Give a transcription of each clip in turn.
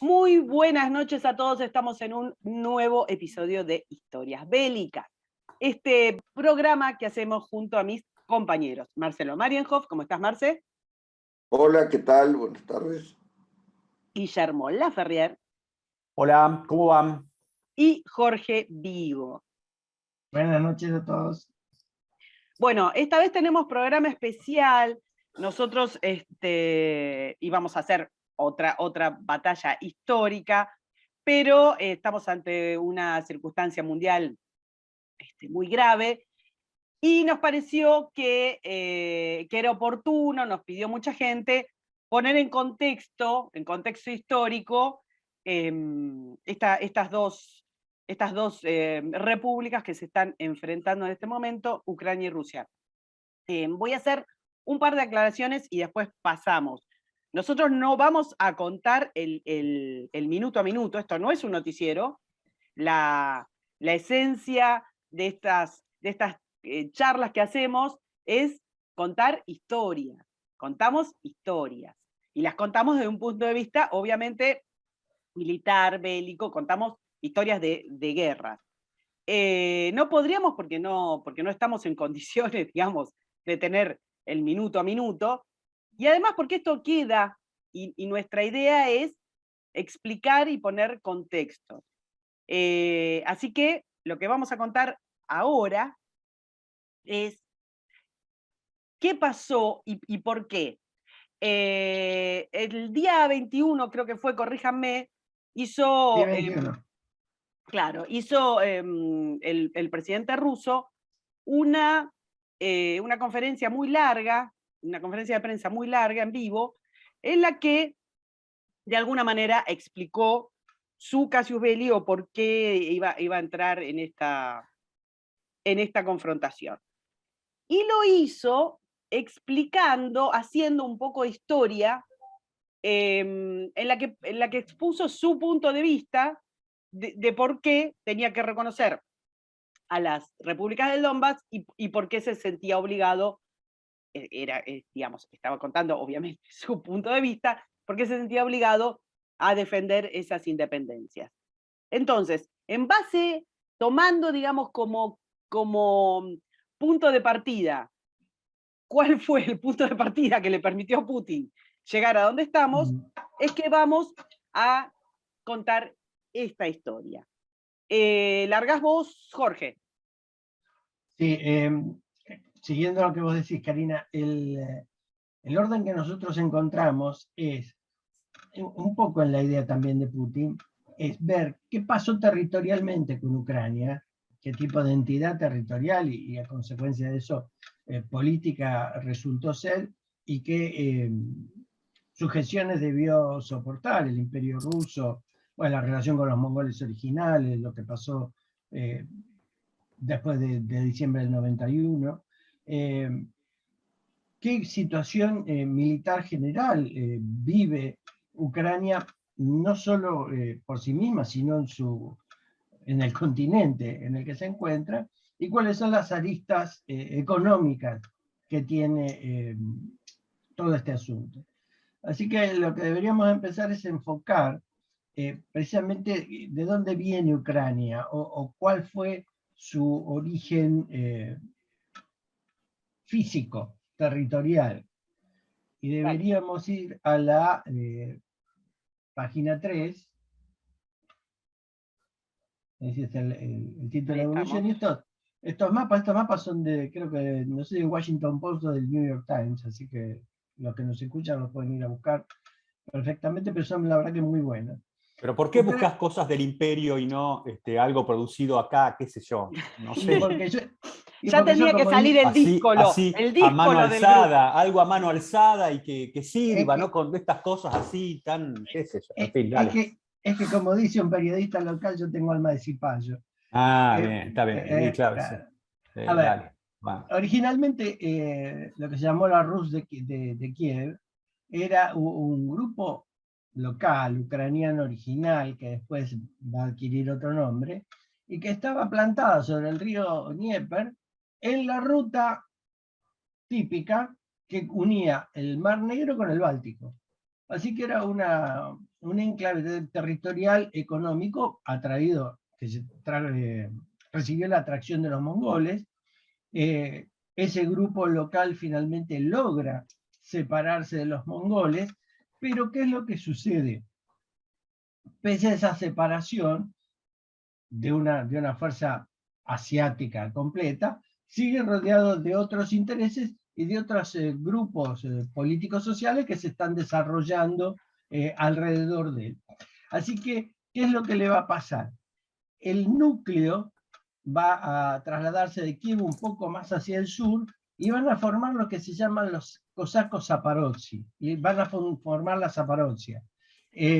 Muy buenas noches a todos, estamos en un nuevo episodio de Historias Bélicas. Este programa que hacemos junto a mis compañeros. Marcelo Marienhoff, ¿cómo estás, Marce? Hola, ¿qué tal? Buenas tardes. Guillermo Laferrier. Hola, ¿cómo van? Y Jorge Vigo. Buenas noches a todos. Bueno, esta vez tenemos programa especial. Nosotros íbamos a hacer otra batalla histórica, pero estamos ante una circunstancia mundial muy grave, y nos pareció que era oportuno, nos pidió mucha gente, poner en contexto histórico, estas dos repúblicas que se están enfrentando en este momento, Ucrania y Rusia. Voy a hacer un par de aclaraciones y después pasamos. Nosotros no vamos a contar el minuto a minuto, esto no es un noticiero. La esencia de estas charlas que hacemos es contar historias. Contamos historias. Y las contamos desde un punto de vista, obviamente, militar, bélico, contamos historias de guerras. No podríamos, porque no estamos en condiciones, digamos, de tener el minuto a minuto, y además porque esto queda, y nuestra idea es explicar y poner contexto. Así que lo que vamos a contar ahora es qué pasó y por qué. El día 21, creo que fue, corríjanme, hizo... Día 21. Hizo el presidente ruso una conferencia muy larga, una conferencia de prensa muy larga en vivo, en la que de alguna manera explicó su casus belli o por qué iba a entrar en esta confrontación. Y lo hizo explicando, haciendo un poco de historia, en la que expuso su punto de vista de por qué tenía que reconocer a las repúblicas del Donbass y por qué se sentía obligado, digamos, estaba contando obviamente su punto de vista, por qué se sentía obligado a defender esas independencias. Entonces, en base, tomando, digamos, como punto de partida, ¿cuál fue el punto de partida que le permitió a Putin llegar a donde estamos? Es que vamos a contar esta historia. ¿Largás vos, Jorge? Sí, siguiendo lo que vos decís, Karina, el orden que nosotros encontramos es, un poco en la idea también de Putin, es ver qué pasó territorialmente con Ucrania, qué tipo de entidad territorial y a consecuencia de eso política resultó ser, y qué sujeciones debió soportar el Imperio Ruso, bueno, la relación con los mongoles originales, lo que pasó después de diciembre del 91. ¿Qué situación militar general vive Ucrania, no solo por sí misma, sino en el continente en el que se encuentra? ¿Y cuáles son las aristas económicas que tiene todo este asunto? Así que lo que deberíamos empezar es enfocar precisamente de dónde viene Ucrania o cuál fue su origen físico, territorial. Y deberíamos ir a la página 3. Ese es el título de la evolución. Y estos mapas son de, creo que, no sé, del Washington Post o del New York Times, así que los que nos escuchan los pueden ir a buscar perfectamente, pero son la verdad que muy buenos. ¿Pero por qué buscas cosas del imperio y no algo producido acá, qué sé yo? No sé. Porque ya tenía que salir el díscolo. El díscolo a mano del grupo. alzada, algo a mano alzada y que sirva, ¿no? Con estas cosas así, tan, qué sé yo. En fin, dale. Es que como dice un periodista local, yo tengo alma de cipayo. Bien, está bien. Claro, claro. sí. A ver, Dale, originalmente lo que se llamó la Rus de Kiev era un grupo local, ucraniano original, que después va a adquirir otro nombre, y que estaba plantada sobre el río Dnieper en la ruta típica que unía el Mar Negro con el Báltico. Así que era una un enclave territorial económico atraído, recibió la atracción de los mongoles. Ese grupo local finalmente logra separarse de los mongoles, pero ¿qué es lo que sucede? Pese a esa separación de una fuerza asiática completa, sigue rodeado de otros intereses y de otros grupos políticos sociales que se están desarrollando alrededor de él. Así que, ¿qué es lo que le va a pasar? El núcleo va a trasladarse de Kiev un poco más hacia el sur y van a formar lo que se llaman los cosacos zaporozhyi, y van a formar la Zaporozhia.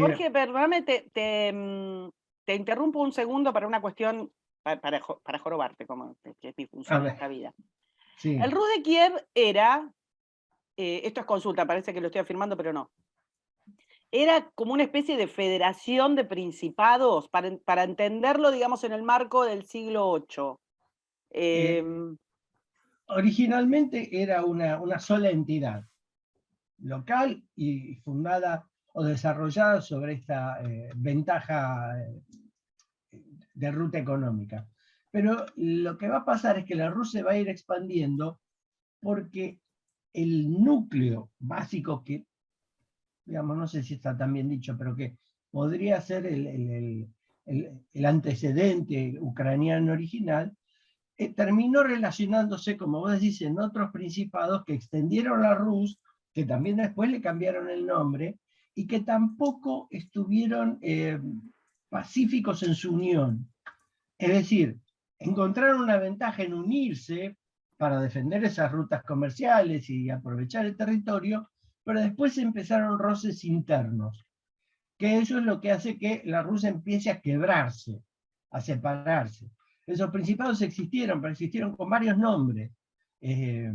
Jorge, perdóname, te interrumpo un segundo para una cuestión, para jorobarte, como que es mi función en esta vida. Sí. El Rus de Kiev era, esto es consulta, parece que lo estoy afirmando, pero no. Era como una especie de federación de principados, para entenderlo, digamos, en el marco del siglo VIII. Originalmente era una sola entidad, local y fundada o desarrollada sobre esta ventaja de ruta económica. Pero lo que va a pasar es que la Rus se va a ir expandiendo porque el núcleo básico que, digamos, no sé si está tan bien dicho, pero que podría ser el antecedente ucraniano original, terminó relacionándose, como vos decís, en otros principados que extendieron la Rus, que también después le cambiaron el nombre, y que tampoco estuvieron pacíficos en su unión. Es decir, encontraron una ventaja en unirse para defender esas rutas comerciales y aprovechar el territorio, pero después empezaron roces internos, que eso es lo que hace que la Rus empiece a quebrarse, a separarse. Esos principados existieron, pero existieron con varios nombres, que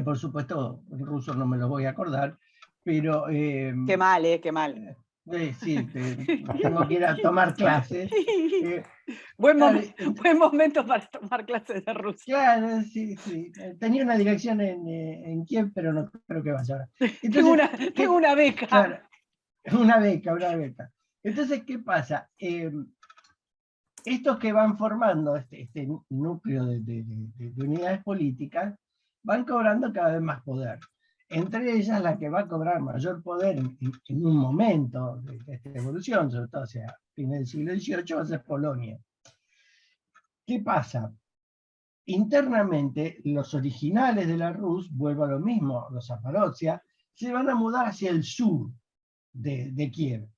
por supuesto en ruso no me los voy a acordar, pero... qué mal, qué mal. Sí, tengo que ir a tomar clases. Buen momento para tomar clases de ruso. Claro, sí. Tenía una dirección en Kiev, pero no creo que vaya ahora. Entonces, tengo una beca. Claro, una beca. Entonces, ¿qué pasa? Estos que van formando este núcleo de unidades políticas van cobrando cada vez más poder. Entre ellas, la que va a cobrar mayor poder en un momento de esta evolución, sobre todo hacia fines del siglo XVIII, va a ser Polonia. ¿Qué pasa? Internamente, los originales de la Rus, vuelvo a lo mismo, los Zaporozhia, se van a mudar hacia el sur de Kiev.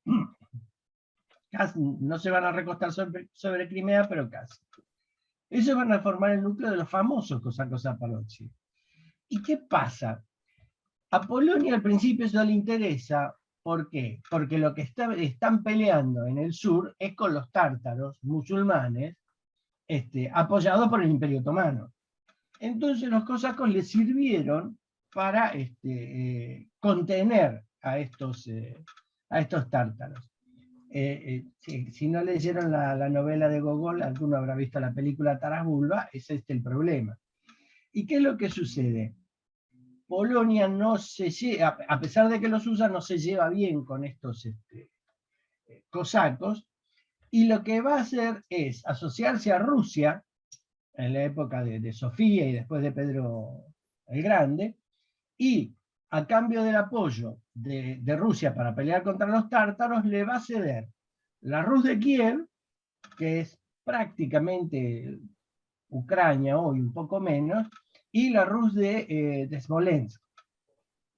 No se van a recostar sobre Crimea, pero casi. Ellos van a formar el núcleo de los famosos cosacos Zaporozhyi. ¿Y qué pasa? A Polonia al principio eso le interesa. ¿Por qué? Porque lo que están peleando en el sur es con los tártaros musulmanes, apoyados por el Imperio Otomano. Entonces los cosacos les sirvieron para contener a estos tártaros. Si no leyeron la novela de Gogol, alguno habrá visto la película Taras Bulba, es el problema. ¿Y qué es lo que sucede? Polonia no se lleva, a pesar de que los usa, no se lleva bien con estos cosacos, y lo que va a hacer es asociarse a Rusia, en la época de Sofía y después de Pedro el Grande, y a cambio del apoyo de Rusia para pelear contra los tártaros, le va a ceder la Rus de Kiev, que es prácticamente Ucrania hoy, un poco menos, y la Rus de Smolensk,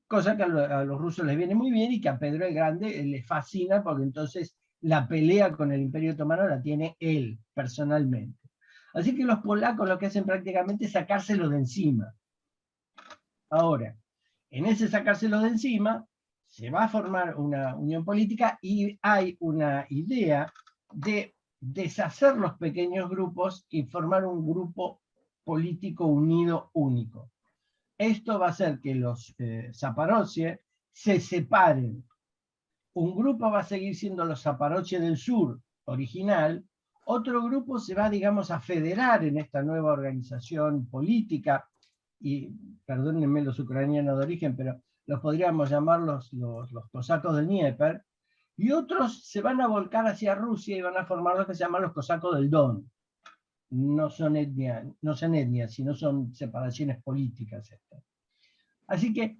cosa que a los rusos les viene muy bien y que a Pedro el Grande le fascina, porque entonces la pelea con el Imperio Otomano la tiene él personalmente. Así que los polacos lo que hacen prácticamente es sacárselo de encima. Ahora, en ese sacárselo de encima, se va a formar una unión política y hay una idea de deshacer los pequeños grupos y formar un grupo político unido único. Esto va a hacer que los Zaporozhyi se separen. Un grupo va a seguir siendo los Zaporozhyi del sur, original. Otro grupo se va, digamos, a federar en esta nueva organización política, y perdónenme los ucranianos de origen, pero los podríamos llamar los cosacos del Dnieper, y otros se van a volcar hacia Rusia y van a formar lo que se llaman los cosacos del Don. No son etnias, sino son separaciones políticas estas. Así que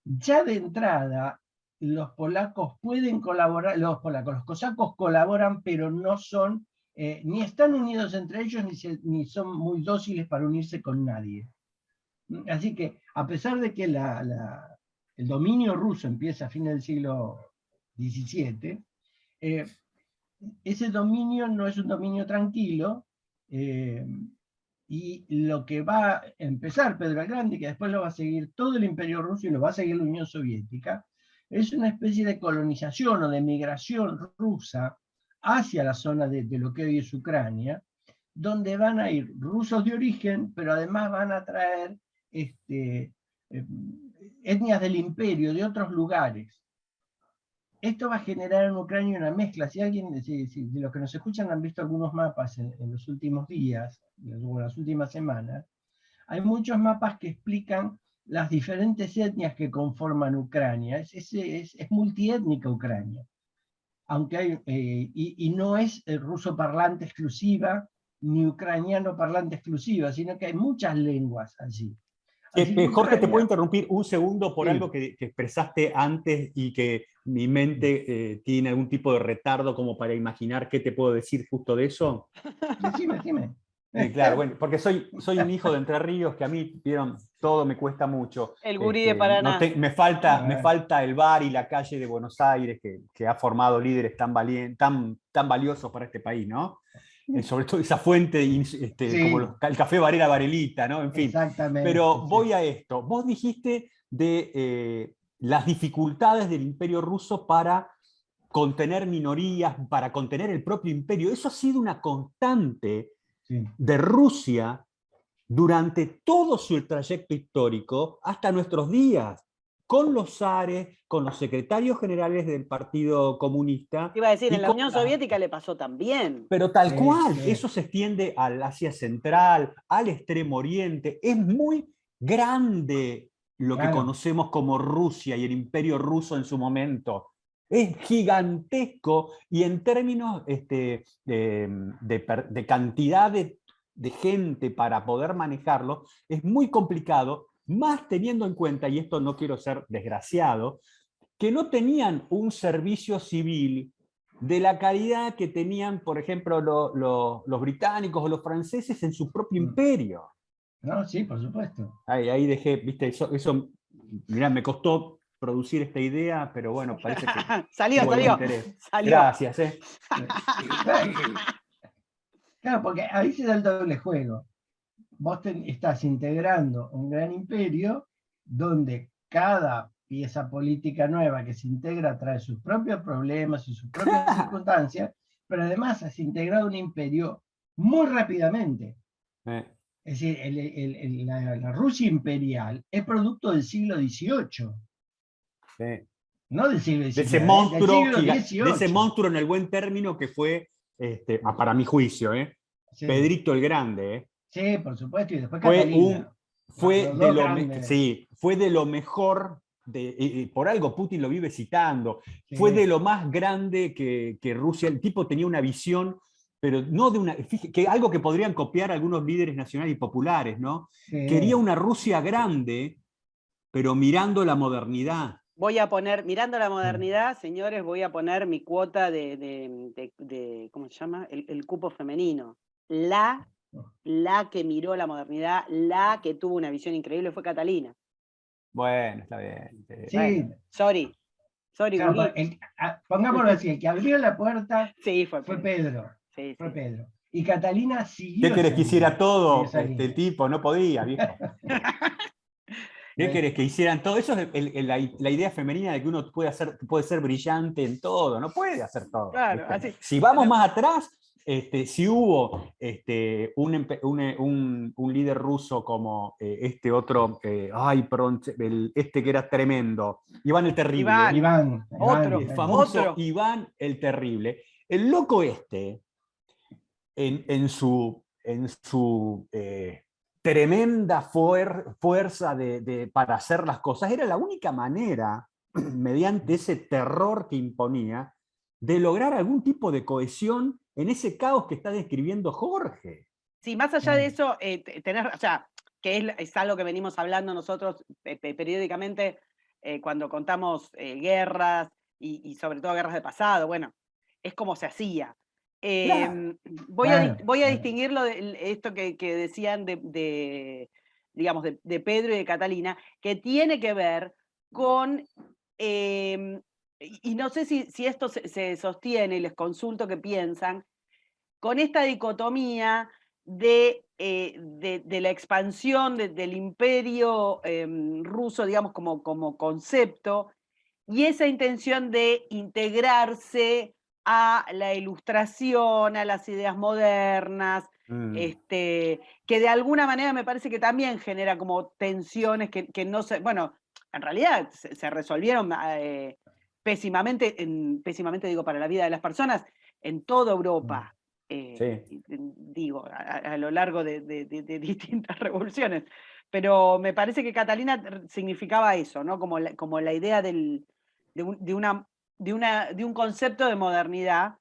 ya de entrada los polacos pueden colaborar, los cosacos colaboran, pero no son, ni están unidos entre ellos, ni son muy dóciles para unirse con nadie. Así que, a pesar de que el dominio ruso empieza a fines del siglo XVII, ese dominio no es un dominio tranquilo, y lo que va a empezar Pedro el Grande, que después lo va a seguir todo el Imperio Ruso y lo va a seguir la Unión Soviética, es una especie de colonización o de migración rusa hacia la zona de lo que hoy es Ucrania, donde van a ir rusos de origen, pero además van a traer etnias del imperio, de otros lugares. Esto va a generar en Ucrania una mezcla. Si de los que nos escuchan han visto algunos mapas en los últimos días, o las últimas semanas, hay muchos mapas que explican las diferentes etnias que conforman Ucrania. Es multiétnica Ucrania. Aunque hay, y no es ruso parlante exclusiva, ni ucraniano parlante exclusiva, sino que hay muchas lenguas allí. Jorge, Ucrania, ¿te puedo interrumpir un segundo por sí, algo que expresaste antes y que mi mente tiene algún tipo de retardo como para imaginar qué te puedo decir justo de eso? Decime. Claro, bueno, porque soy un hijo de Entre Ríos, que a mí, vieron, todo me cuesta mucho. El gurí de Paraná. Me falta el bar y la calle de Buenos Aires, que ha formado líderes tan valiosos para este país, ¿no? Sobre todo esa fuente, Sí. como el café Varela Varelita, ¿no? En fin. Exactamente. Pero sí. voy a esto. Vos dijiste de las dificultades del Imperio Ruso para contener minorías, para contener el propio imperio. Eso ha sido una constante de Rusia durante todo su trayecto histórico hasta nuestros días, con los zares, con los secretarios generales del Partido Comunista. Iba a decir, en la Unión Soviética le pasó también. Pero tal cual, eso se extiende al Asia Central, al Extremo Oriente. Es muy grande lo que conocemos como Rusia y el Imperio Ruso en su momento. Es gigantesco y en términos de cantidad de gente para poder manejarlo, es muy complicado, más teniendo en cuenta, y esto no quiero ser desgraciado, que no tenían un servicio civil de la calidad que tenían, por ejemplo, los británicos o los franceses en su propio imperio. No, sí, por supuesto. Ahí dejé, viste, eso mirá, me costó producir esta idea, pero bueno, parece que salió. Gracias. Claro, porque ahí se da el doble juego. Vos estás integrando un gran imperio donde cada pieza política nueva que se integra trae sus propios problemas y sus propias circunstancias, pero además has integrado un imperio muy rápidamente. Es decir, la Rusia imperial es producto del siglo XVIII. Sí. No del siglo XIX. De ese monstruo en el buen término que fue, para mi juicio, sí. Pedrito el Grande. Sí, por supuesto, y después Catalina. Fue de lo mejor, por algo Putin lo vive citando, fue de lo más grande que Rusia. El tipo tenía una visión, pero no que algo que podrían copiar algunos líderes nacionales y populares, ¿no? Sí. Quería una Rusia grande, pero mirando la modernidad. Voy a poner, mirando la modernidad, señores, voy a poner mi cuota de ¿cómo se llama? El cupo femenino. La que miró la modernidad, la que tuvo una visión increíble fue Catalina. Bueno, está bien. Sí. Bueno, sorry, claro, pongámoslo así, el que abrió la puerta fue Pedro. Sí, fue Pedro. Y Catalina siguió. ¿Qué querés que hiciera todo? El tipo no podía, viejo. ¿Qué querés que hicieran todo? Eso es la idea femenina de que uno puede ser brillante en todo, no puede hacer todo. Claro, así. Si vamos más atrás, si hubo un líder ruso como este otro, que era tremendo, Iván el Terrible. Iván, el famoso Iván el Terrible. El loco en su tremenda fuerza para hacer las cosas, era la única manera, mediante ese terror que imponía, de lograr algún tipo de cohesión en ese caos que está describiendo Jorge. Sí, más allá de eso, tener, o sea, que es algo que venimos hablando nosotros periódicamente cuando contamos guerras y sobre todo guerras de pasado, bueno, es como se hacía. Claro, Voy a claro. distinguirlo de esto que decían digamos, de Pedro y de Catalina, que tiene que ver con, y no sé si esto se sostiene, y les consulto qué piensan, con esta dicotomía de la expansión del imperio ruso, digamos, como concepto, y esa intención de integrarse a la ilustración, a las ideas modernas, que de alguna manera me parece que también genera como tensiones que no se, bueno, en realidad se resolvieron pésimamente, pésimamente digo para la vida de las personas, en toda Europa. Digo, a lo largo de distintas revoluciones. Pero me parece que Catalina significaba eso, ¿no? Como la idea de un concepto de modernidad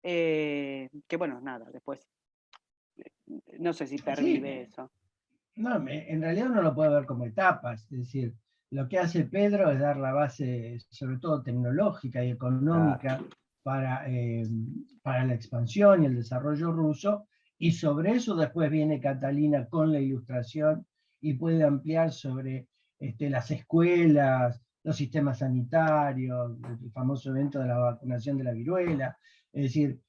que, bueno, nada, después no sé si pervive eso. No, en realidad uno lo puede ver como etapas, es decir, lo que hace Pedro es dar la base, sobre todo tecnológica y económica, para la expansión y el desarrollo ruso, y sobre eso después viene Catalina con la ilustración y puede ampliar sobre las escuelas, los sistemas sanitarios, el famoso evento de la vacunación de la viruela, es decir,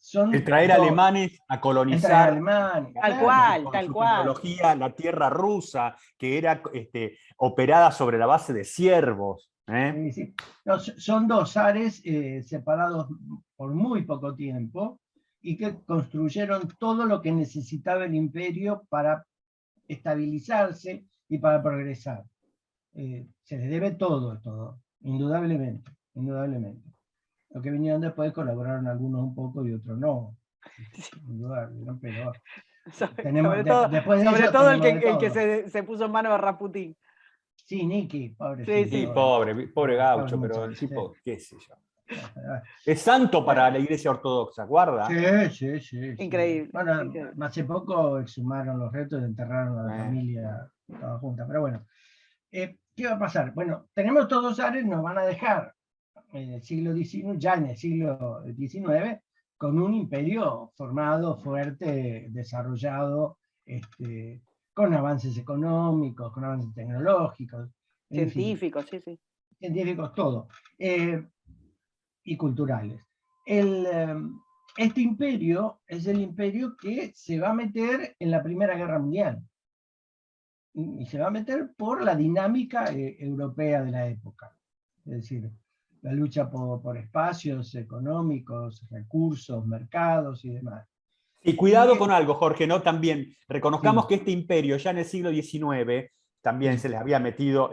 son el traer alemanes a colonizar Alemania, Tal claro. cual, con tal su cual. tecnología la tierra rusa, que era operada sobre la base de ciervos. Sí, sí. No, son dos zares separados por muy poco tiempo y que construyeron todo lo que necesitaba el imperio para estabilizarse y para progresar. Se les debe todo, indudablemente, indudablemente. Lo que vinieron después colaboraron algunos un poco y otros no. Indudable, ¿no? Pero Sobre todo, después de sobre eso todo tenemos de el que todo. se puso en mano de Rasputín. Sí, Nicky, Sí, pobrecito. Sí, sí. pobre Pobre gaucho, pero el muchacho, tipo, sí. qué sé yo. Es santo para Bueno, la Iglesia Ortodoxa, guarda. sí. Increíble, Bueno, increíble. hace poco exhumaron los restos y enterraron a la Eh. familia toda junta. Pero bueno, ¿qué va a pasar? Bueno, tenemos todos ares, nos van a dejar en el siglo XIX, ya en el siglo XIX, con un imperio formado, fuerte, desarrollado, con avances económicos, con avances tecnológicos, en fin, Científicos, sí. científicos, todo. Y culturales. Este imperio es el imperio que se va a meter en la Primera Guerra Mundial. Y se va a meter por la dinámica europea de la época. Es decir, la lucha por espacios económicos, recursos, mercados y demás. Y cuidado con algo, Jorge, ¿no? También reconozcamos Sí, que este imperio ya en el siglo XIX también sí. se les había metido,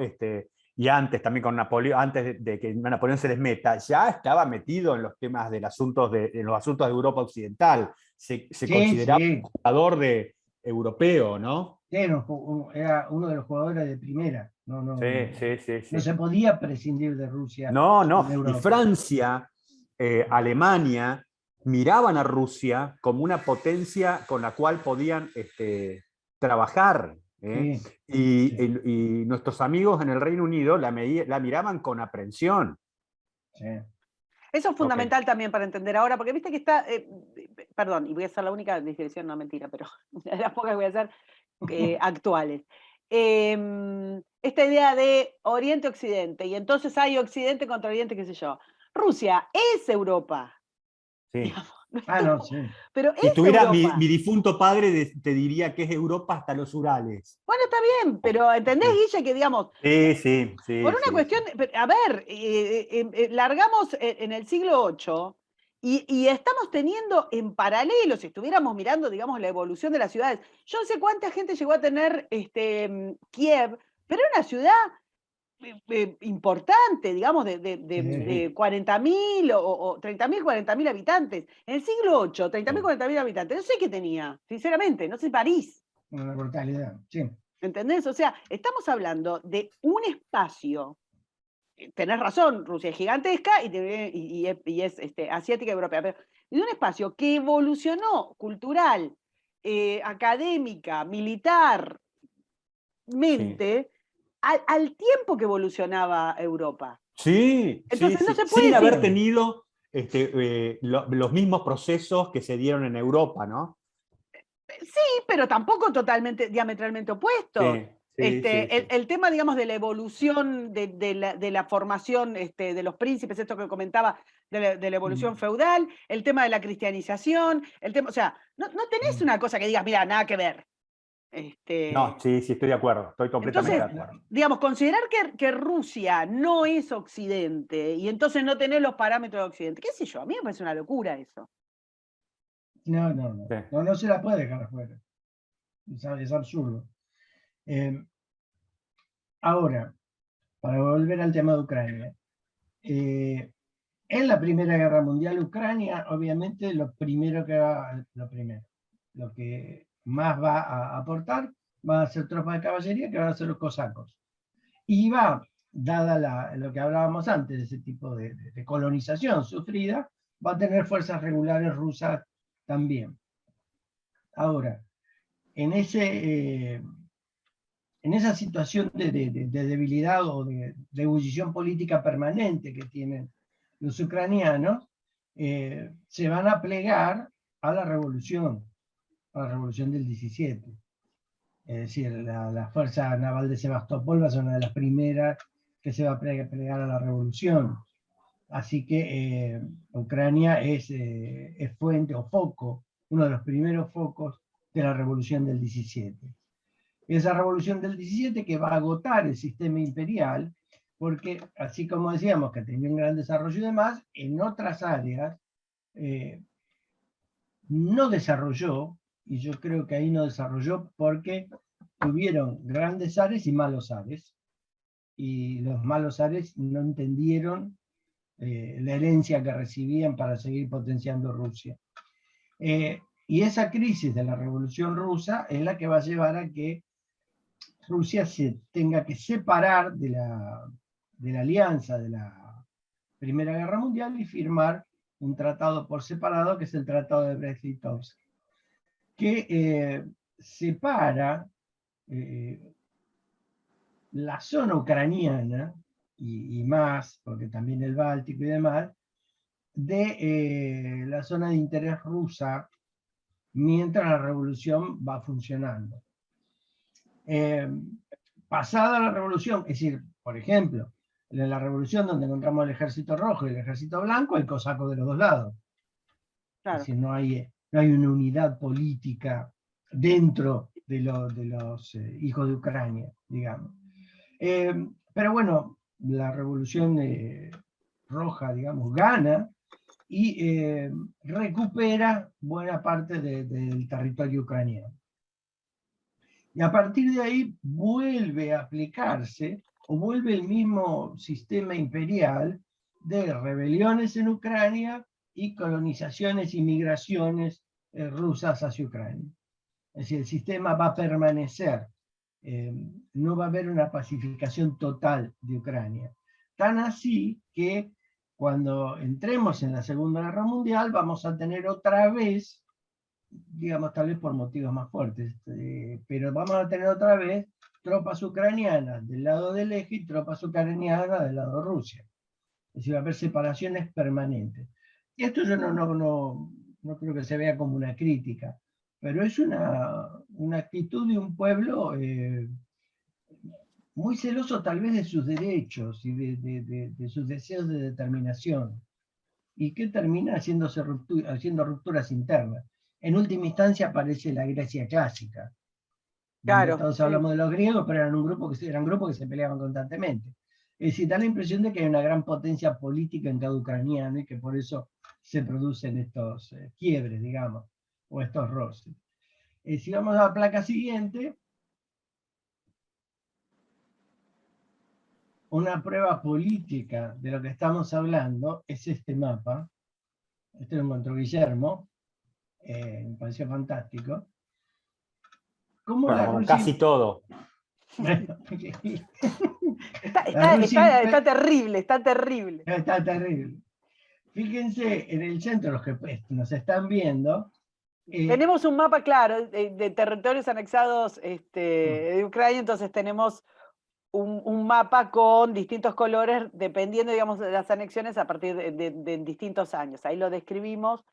y antes también con Napoleón, antes de que Napoleón se les meta, ya estaba metido en los temas en los asuntos de Europa Occidental. Se consideraba un Sí. jugador europeo, ¿no? Era uno de los jugadores de primera. No Sí. se podía prescindir de Rusia en No. Y Europa. Francia, Alemania, miraban a Rusia como una potencia con la cual podían trabajar. Sí. Y nuestros amigos en el Reino Unido la miraban con aprensión. Sí. Eso es fundamental también para entender ahora, porque viste que está, perdón, y voy a hacer la única descripción, no mentira, pero de las pocas que voy a hacer actuales. Esta idea de Oriente-Occidente, y entonces hay Occidente contra Oriente, qué sé yo. Rusia es Europa. Sí. Digamos, no No, sí. pero Si es tuviera mi Europa. difunto padre, te diría que es Europa hasta los Urales. Bueno, está bien, pero ¿entendés, Guille, que digamos, Sí. por una cuestión, a ver, largamos en el siglo VIII y estamos teniendo en paralelo, si estuviéramos mirando, digamos, la evolución de las ciudades, yo no sé cuánta gente llegó a tener Kiev, pero era una ciudad importante, digamos, de Sí. 40.000 o 30.000, 40.000 habitantes. En el siglo VIII, 30.000, Sí. 40.000 habitantes, no sé qué tenía, sinceramente, no sé París. Una brutalidad. Sí. ¿Entendés? O sea, estamos hablando de un espacio tenés razón, Rusia es gigantesca y es asiática y europea, pero de un espacio que evolucionó cultural, académica, militarmente, al tiempo que evolucionaba Europa. Sí, Entonces no se puede sin haber decir. tenido los mismos procesos que se dieron en Europa, ¿no? Sí, pero tampoco totalmente, diametralmente opuestos. Sí. El tema, digamos, de la evolución, de la formación de los príncipes, esto que comentaba, de la evolución feudal, el tema de la cristianización, el tema, o sea, no tenés una cosa que digas, mira, nada que ver. No, sí, estoy de acuerdo, estoy completamente Entonces, de acuerdo. digamos, considerar que Rusia no es Occidente y entonces no tener los parámetros de Occidente, qué sé yo, a mí me parece una locura eso. No, Sí. no se la puede dejar afuera. Es absurdo. Ahora, para volver al tema de Ucrania, en la Primera Guerra Mundial, Ucrania, obviamente, lo que más va a aportar van a ser tropas de caballería, que van a ser los cosacos. Y va, dada lo que hablábamos antes, de ese tipo de colonización sufrida, va a tener fuerzas regulares rusas también. Ahora, en esa situación de debilidad o de ebullición política permanente que tienen los ucranianos, se van a plegar a la revolución del 17. Es decir, la Fuerza Naval de Sebastopol va a ser una de las primeras que se va a plegar a la revolución. Así que Ucrania es fuente o foco, uno de los primeros focos de la revolución del 17. Esa revolución del 17 que va a agotar el sistema imperial, porque así como decíamos que tenía un gran desarrollo y demás, en otras áreas no desarrolló, y yo creo que ahí no desarrolló porque tuvieron grandes ares y malos ares, y los malos ares no entendieron la herencia que recibían para seguir potenciando Rusia. Y esa crisis de la Revolución Rusa es la que va a llevar a que Rusia se tenga que separar de la alianza de la Primera Guerra Mundial y firmar un tratado por separado, que es el Tratado de Brest-Litovsk, que separa la zona ucraniana y más, porque también el Báltico y demás, de la zona de interés rusa mientras la revolución va funcionando. Pasada la revolución, es decir, por ejemplo, en la revolución donde encontramos el ejército rojo y el ejército blanco, hay cosacos de los dos lados. Claro. Es decir, no hay una unidad política dentro de los hijos de Ucrania, digamos. Pero bueno, la revolución roja, digamos, gana y recupera buena parte del territorio ucraniano. Y a partir de ahí vuelve a aplicarse, o vuelve el mismo sistema imperial de rebeliones en Ucrania y colonizaciones y migraciones rusas hacia Ucrania. Es decir, el sistema va a permanecer, no va a haber una pacificación total de Ucrania. Tan así que cuando entremos en la Segunda Guerra Mundial vamos a tener otra vez, digamos tal vez por motivos más fuertes, pero vamos a tener otra vez tropas ucranianas del lado del eje y tropas ucranianas del lado de Rusia. Es decir, va a haber separaciones permanentes. Y esto yo no creo que se vea como una crítica, pero es una actitud de un pueblo muy celoso tal vez de sus derechos y de sus deseos de determinación, y que termina haciendo rupturas internas. En última instancia aparece la Grecia clásica, donde Claro, todos sí. hablamos de los griegos, pero eran grupos que se peleaban constantemente. Es decir, da la impresión de que hay una gran potencia política en cada ucraniano y que por eso se producen estos quiebres, digamos, o estos roces. Si vamos a la placa siguiente, una prueba política de lo que estamos hablando es este mapa. Este lo encontró Guillermo, me pareció fantástico. ¿Cómo Bueno, la como Rusia... casi todo. Bueno, Está terrible, está terrible. Está terrible. Fíjense, en el centro, los que nos están viendo... tenemos un mapa claro de territorios anexados de Ucrania, entonces tenemos un mapa con distintos colores dependiendo, digamos, de las anexiones a partir de distintos años. Ahí lo describimos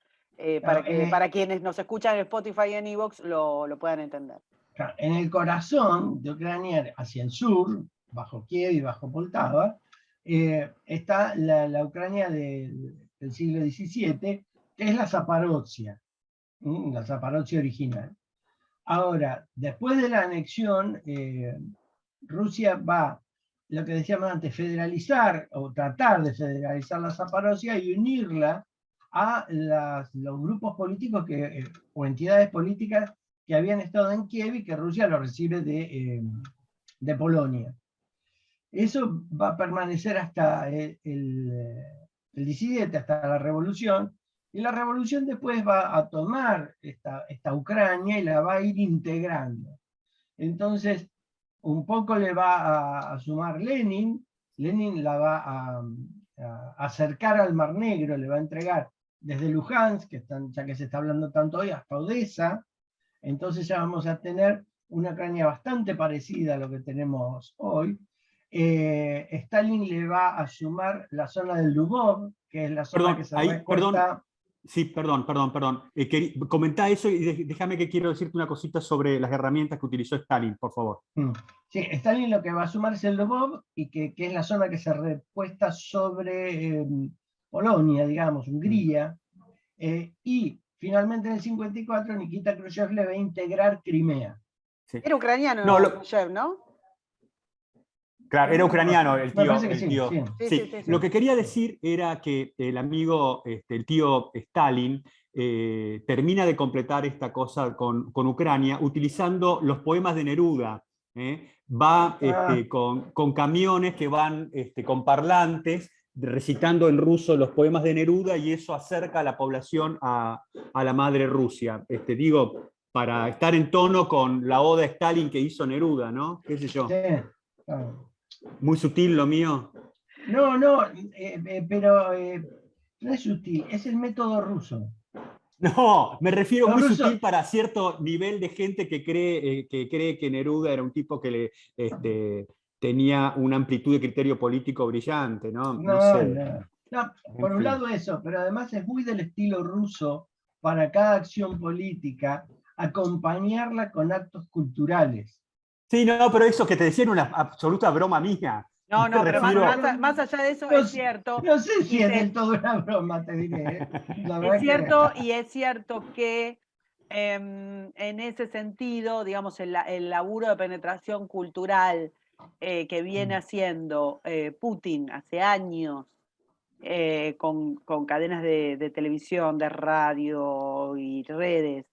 para quienes nos escuchan en Spotify y en iVoox lo puedan entender. En el corazón de Ucrania, hacia el sur, bajo Kiev y bajo Poltava, está la Ucrania del siglo XVII, que es la Zaporozhia original. Ahora, después de la anexión, Rusia va, lo que decíamos antes, federalizar o tratar de federalizar la Zaporozhia y unirla a los grupos políticos o entidades políticas que habían estado en Kiev y que Rusia lo recibe de Polonia. Eso va a permanecer hasta el disidente, hasta la revolución, y la revolución después va a tomar esta Ucrania y la va a ir integrando. Entonces, un poco le va a sumar Lenin la va a acercar al Mar Negro, le va a entregar desde Luhansk, ya que se está hablando tanto hoy, hasta Odessa. Entonces ya vamos a tener una Ucrania bastante parecida a lo que tenemos hoy. Stalin le va a sumar la zona del Lubov, que es la zona que se recorta... Sí, perdón. Comentá eso y déjame que quiero decirte una cosita sobre las herramientas que utilizó Stalin, por favor. Sí, Stalin lo que va a sumar es el Lubov, y que es la zona que se repuesta sobre Polonia, digamos, Hungría, y finalmente en el 54 Nikita Khrushchev le va a integrar Crimea. Sí. Era ucraniano, Khrushchev, ¿no? Claro, era ucraniano el tío. Sí. Lo que quería decir era que el amigo, el tío Stalin, termina de completar esta cosa con Ucrania utilizando los poemas de Neruda. Va con camiones que van con parlantes recitando en ruso los poemas de Neruda, y eso acerca a la población a la madre Rusia. Digo, para estar en tono con la oda a Stalin que hizo Neruda, ¿no? ¿Qué sé yo? Sí, claro. Muy sutil lo mío. No, pero no es sutil, es el método ruso. No, me refiero muy sutil para cierto nivel de gente que cree que Neruda era un tipo que tenía una amplitud de criterio político brillante, ¿no? No sé. No, por un lado eso, pero además es muy del estilo ruso para cada acción política acompañarla con actos culturales. Sí, no, pero eso que te decía era una absoluta broma mía. No, pero más allá de eso es cierto. No sé si es del todo una broma, te diré. Es cierto, y es cierto que en ese sentido, digamos, el laburo de penetración cultural que viene haciendo Putin hace años con cadenas de televisión, de radio y redes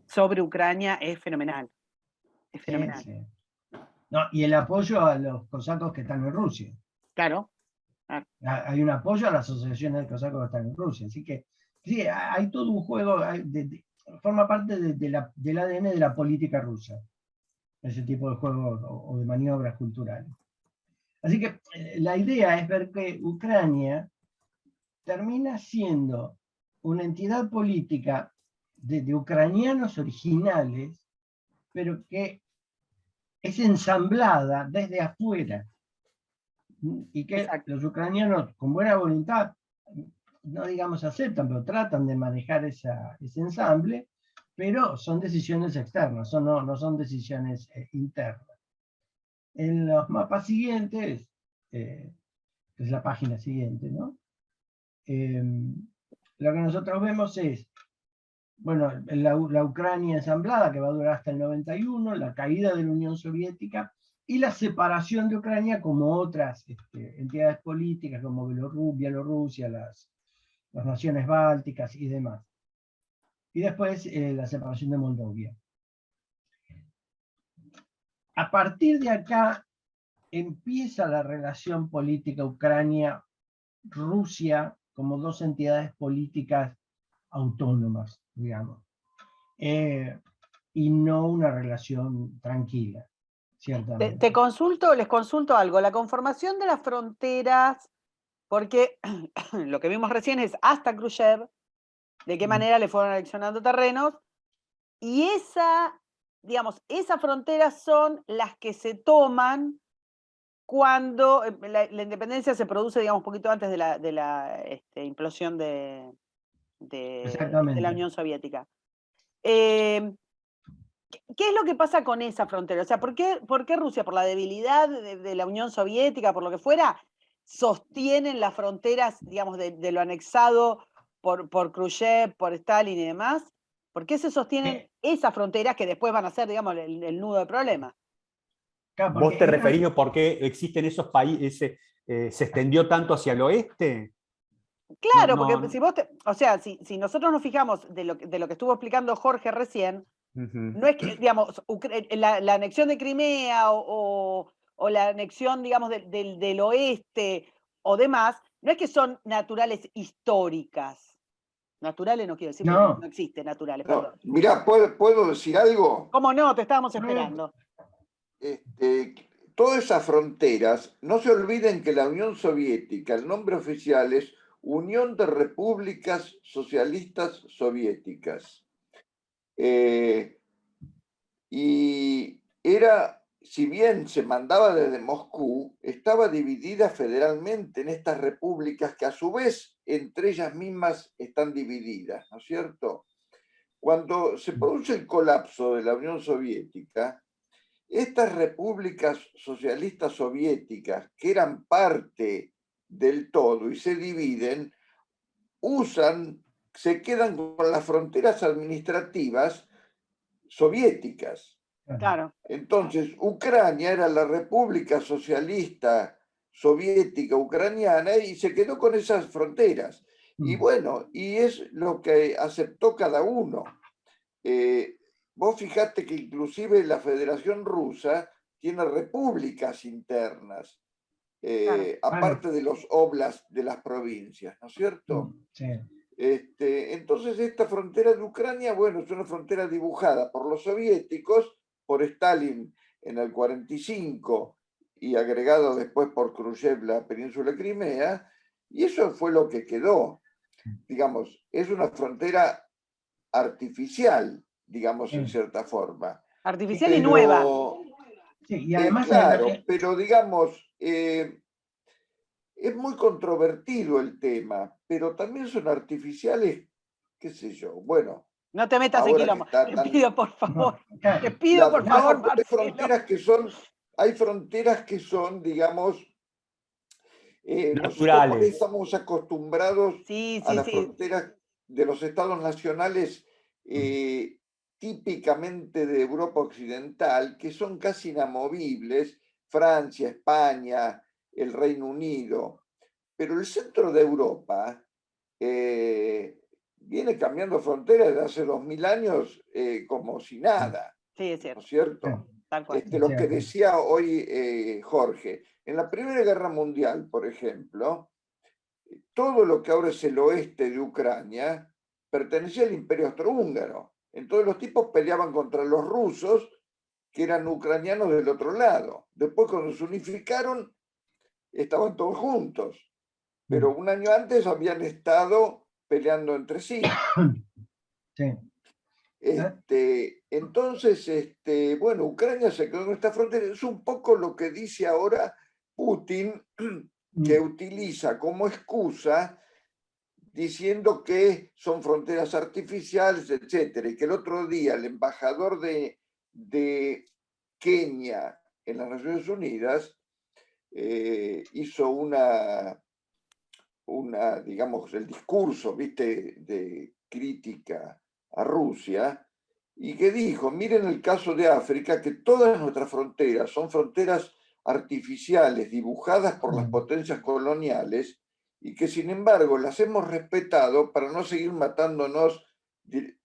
sobre Ucrania es fenomenal. Es fenomenal. Sí. No, y el apoyo a los cosacos que están en Rusia. Claro. Hay un apoyo a las asociaciones de cosacos que están en Rusia. Así que sí, hay todo un juego, forma parte del ADN de la política rusa, ese tipo de juegos o de maniobras culturales. Así que la idea es ver que Ucrania termina siendo una entidad política de ucranianos originales, pero que es ensamblada desde afuera, y que los ucranianos con buena voluntad, no digamos aceptan, pero tratan de manejar ese ensamble, pero son decisiones externas, no son decisiones internas. En los mapas siguientes, que es la página siguiente, ¿no? Lo que nosotros vemos es, bueno, la Ucrania ensamblada, que va a durar hasta el 91, la caída de la Unión Soviética y la separación de Ucrania como otras entidades políticas como Bielorrusia, las naciones bálticas y demás. Y después la separación de Moldavia. A partir de acá empieza la relación política Ucrania-Rusia como dos entidades políticas autónomas, digamos, y no una relación tranquila. ciertamente. Les consulto algo. La conformación de las fronteras, porque lo que vimos recién es hasta Khrushchev, de qué manera le fueron anexionando terrenos, y digamos, esas fronteras son las que se toman cuando la independencia se produce, digamos, un poquito antes de la implosión de la Unión Soviética. ¿Qué es lo que pasa con esa frontera? O sea, ¿por qué Rusia, por la debilidad de la Unión Soviética, por lo que fuera, sostienen las fronteras, digamos, de lo anexado por Khrushchev, por Stalin y demás? ¿Por qué se sostienen esas fronteras que después van a ser, digamos, el nudo del problema? Claro, ¿Vos te referís por qué existen esos países, se extendió tanto hacia el oeste? Claro, No, porque no. si vos o sea, si nosotros nos fijamos de lo que estuvo explicando Jorge recién, no es que, digamos, la anexión de Crimea o la anexión, digamos, del oeste o demás, no es que son naturales históricas. Naturales no quiero decir, porque No. no existen naturales, No, perdón. mirá, ¿puedo decir algo? ¿Cómo no? Te estábamos esperando. Todas esas fronteras, no se olviden que la Unión Soviética, el nombre oficial es Unión de Repúblicas Socialistas Soviéticas. Y era, si bien se mandaba desde Moscú, estaba dividida federalmente en estas repúblicas que a su vez entre ellas mismas están divididas, ¿no es cierto? Cuando se produce el colapso de la Unión Soviética, estas repúblicas socialistas soviéticas, que eran parte del todo y se dividen, se quedan con las fronteras administrativas soviéticas. Claro. Entonces, Ucrania era la República Socialista Soviética Ucraniana y se quedó con esas fronteras. Y bueno, y es lo que aceptó cada uno. Vos fijate que inclusive la Federación Rusa tiene repúblicas internas, Claro. aparte de los oblasts de las provincias, ¿no es cierto? Sí. Entonces esta frontera de Ucrania, bueno, es una frontera dibujada por los soviéticos, por Stalin en el 45 y agregado después por Khrushchev la península de Crimea, y eso fue lo que quedó. Digamos, es una frontera artificial, digamos, en cierta forma. Artificial Pero, y nueva. Sí, y además claro, pero digamos, es muy controvertido el tema, pero también son artificiales, qué sé yo, bueno. No te metas en quilombo. Te pido, por favor. Te pido, por favor, Marcelo. Hay fronteras que son, digamos, naturales. estamos acostumbrados a las fronteras de los estados nacionales típicamente de Europa Occidental, que son casi inamovibles, Francia, España, el Reino Unido. Pero el centro de Europa viene cambiando fronteras desde hace 2000 años como si nada. Sí, es cierto. ¿No es cierto? Tal cual. Lo que decía hoy Jorge, en la Primera Guerra Mundial, por ejemplo, todo lo que ahora es el oeste de Ucrania pertenecía al Imperio Austrohúngaro. Entonces los tipos peleaban contra los rusos, que eran ucranianos del otro lado. Después, cuando se unificaron, estaban todos juntos. Pero un año antes habían estado peleando entre sí. Sí. Entonces, bueno, Ucrania se quedó en esta frontera. Es un poco lo que dice ahora Putin, que utiliza como excusa diciendo que son fronteras artificiales, etcétera, y que el otro día el embajador de Kenia en las Naciones Unidas hizo digamos, el discurso, ¿viste?, de crítica a Rusia, y que dijo, miren el caso de África, que todas nuestras fronteras son fronteras artificiales dibujadas por las potencias coloniales y que sin embargo las hemos respetado para no seguir matándonos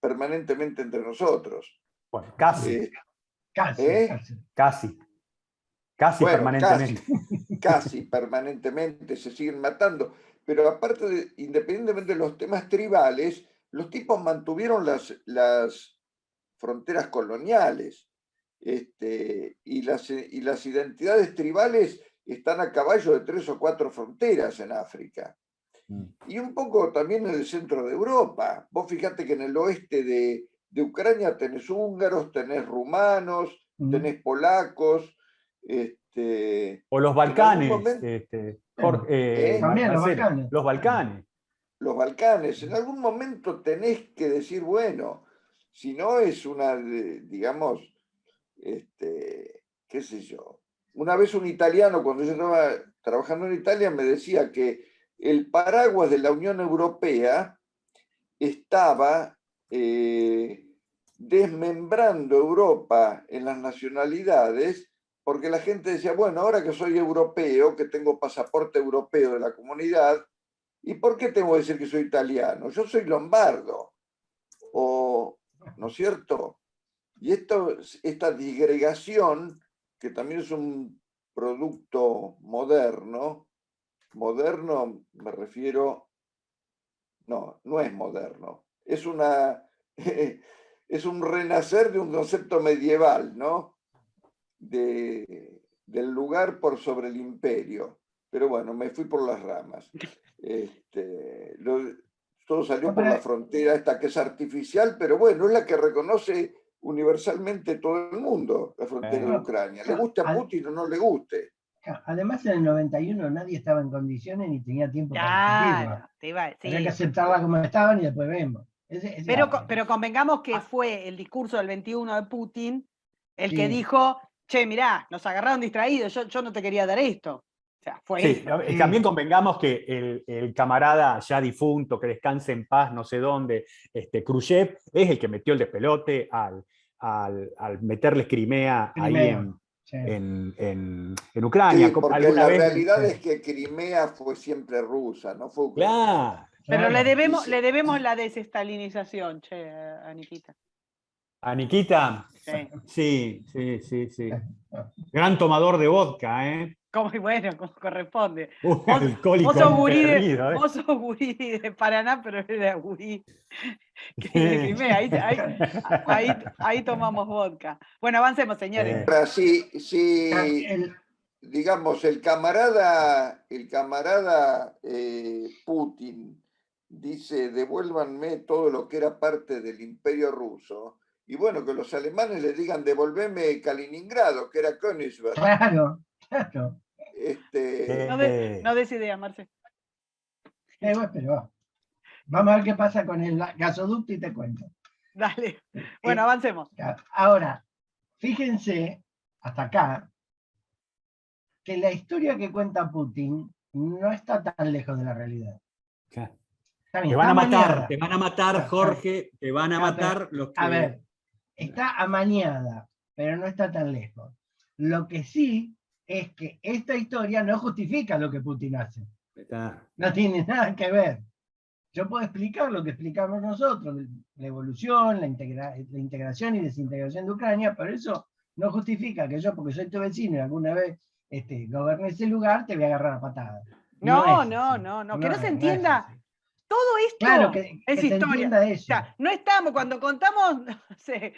permanentemente entre nosotros. Bueno, casi. Casi bueno, permanentemente. Casi permanentemente se siguen matando. Pero aparte, independientemente de los temas tribales, los tipos mantuvieron las fronteras coloniales. y las identidades tribales están a caballo de 3 o 4 fronteras en África. Y un poco también en el centro de Europa. Vos fíjate que en el oeste de Ucrania tenés húngaros, tenés rumanos, tenés polacos. O los en algún Balcanes, momento, También los Marcelo, Balcanes. los Balcanes. los Balcanes, en algún momento tenés que decir, bueno, si no es una, digamos, qué sé yo. Una vez un italiano, cuando yo estaba trabajando en Italia, me decía que el paraguas de la Unión Europea estaba desmembrando Europa en las nacionalidades, porque la gente decía, bueno, ahora que soy europeo, que tengo pasaporte europeo de la comunidad, ¿y por qué tengo que decir que soy italiano? Yo soy lombardo, ¿no es cierto? Y esta disgregación, que también es un producto moderno me refiero, no es moderno, es es un renacer de un concepto medieval, ¿no? Del lugar por sobre el imperio. Pero bueno, me fui por las ramas. Todo salió por la frontera esta que es artificial, pero bueno, es la que reconoce universalmente todo el mundo, la frontera de Ucrania. Le guste a Putin o no le guste. Además, en el 91 nadie estaba en condiciones ni tenía tiempo para discutirla. Te iba a decir. Había que aceptarla como estaban y después vemos. Pero convengamos que fue el discurso del 21 de Putin el que Sí. dijo, che, mirá, nos agarraron distraídos, yo no te quería dar esto. O sea, fue Sí, eso. también convengamos que el camarada ya difunto, que descanse en paz, no sé dónde, Khrushchev, es el que metió el despelote al meterles Crimea ahí en Ucrania. Sí, porque la realidad es que Crimea fue siempre rusa, no fue ucraniana. Claro. Pero le debemos la desestalinización, che, a Nikita. ¿A Nikita? Sí. Gran tomador de vodka, ¿eh? Como corresponde. Alcohólico empedernido, vos sos gurí de Paraná, pero eres de gurí de Crimea. Ahí tomamos vodka. Bueno, avancemos, señores. Ahora, sí, digamos, el camarada Putin dice, devuélvanme todo lo que era parte del Imperio Ruso, y bueno, que los alemanes le digan, devolveme Kaliningrado, que era Königsberg. Claro. No des idea, Marce. Pero vamos a ver qué pasa con el gasoducto y te cuento. Dale. Bueno, avancemos. Ahora, fíjense, hasta acá, que la historia que cuenta Putin no está tan lejos de la realidad. Te van a matar, Jorge, te van a matar los que... A ver, está amañada, pero no está tan lejos. Lo que sí es que esta historia no justifica lo que Putin hace. No tiene nada que ver. Yo puedo explicar lo que explicamos nosotros, la evolución, la integración y desintegración de Ucrania, pero eso no justifica que yo, porque soy tu vecino y alguna vez goberné ese lugar, te voy a agarrar a patadas. No. Que no se entienda. Todo esto claro, es historia. Eso. O sea, no estamos, cuando contamos, no sé,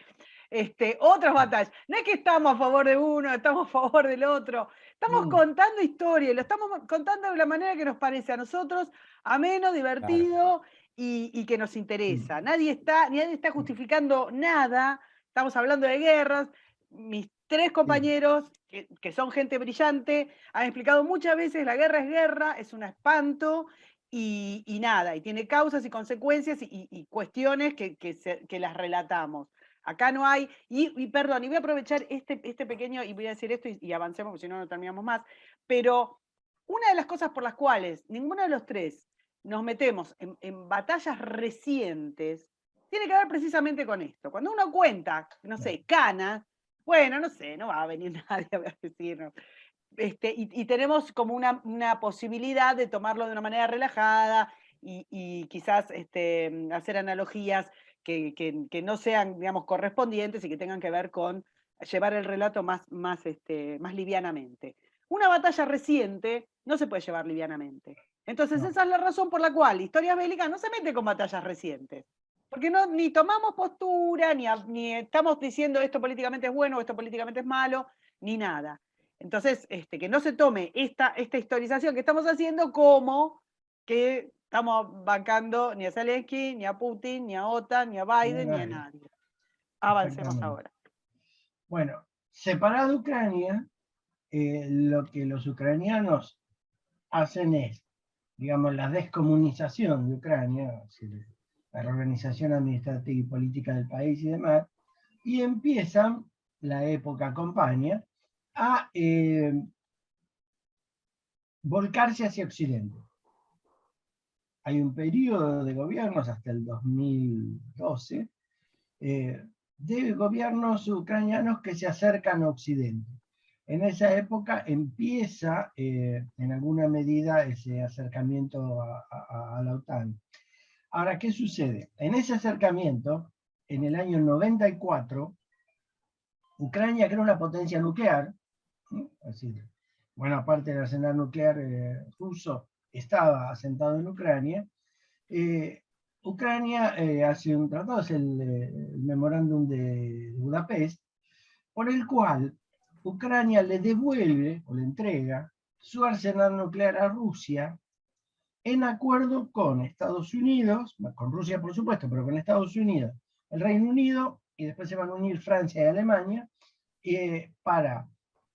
otras batallas, no es que estamos a favor de uno, estamos a favor del otro. Estamos contando historia, y lo estamos contando de la manera que nos parece a nosotros ameno, divertido y que nos interesa. Nadie está justificando nada. Estamos hablando de guerras. Mis tres compañeros, que son gente brillante, han explicado muchas veces: la guerra es guerra, es un espanto. Y nada, y tiene causas y consecuencias y cuestiones que las relatamos. Acá no hay, perdón, y voy a aprovechar este pequeño, y voy a decir esto y avancemos, porque si no, no terminamos más, pero una de las cosas por las cuales ninguno de los tres nos metemos en batallas recientes, tiene que ver precisamente con esto. Cuando uno cuenta, no sé, canas, bueno, no sé, no va a venir nadie a decirnos. Y tenemos como una posibilidad de tomarlo de una manera relajada y quizás hacer analogías que no sean, digamos, correspondientes y que tengan que ver con llevar el relato más livianamente. Una batalla reciente no se puede llevar livianamente. Entonces esa es la razón por la cual Historias Bélicas no se mete con batallas recientes. porque no, ni tomamos postura, ni estamos diciendo esto políticamente es bueno, esto políticamente es malo, ni nada. Entonces, que no se tome esta historización que estamos haciendo como que estamos bancando ni a Zelensky, ni a Putin, ni a OTAN, ni a Biden, ni a nadie. Avancemos ahora. Bueno, separada Ucrania, lo que los ucranianos hacen es, digamos, la descomunización de Ucrania, la reorganización administrativa y política del país y demás, y empiezan, la época campaña, a volcarse hacia Occidente. Hay un periodo de gobiernos hasta el 2012 de gobiernos ucranianos que se acercan a Occidente. En esa época empieza en alguna medida ese acercamiento a la OTAN. Ahora, ¿qué sucede? En ese acercamiento, en el año 94, Ucrania, que era una potencia nuclear, así, buena parte del arsenal nuclear ruso estaba asentado en Ucrania. Ucrania hace un tratado, es el memorándum de Budapest, por el cual Ucrania le devuelve o le entrega su arsenal nuclear a Rusia en acuerdo con Estados Unidos, con Rusia por supuesto, pero con Estados Unidos, el Reino Unido, y después se van a unir Francia y Alemania, para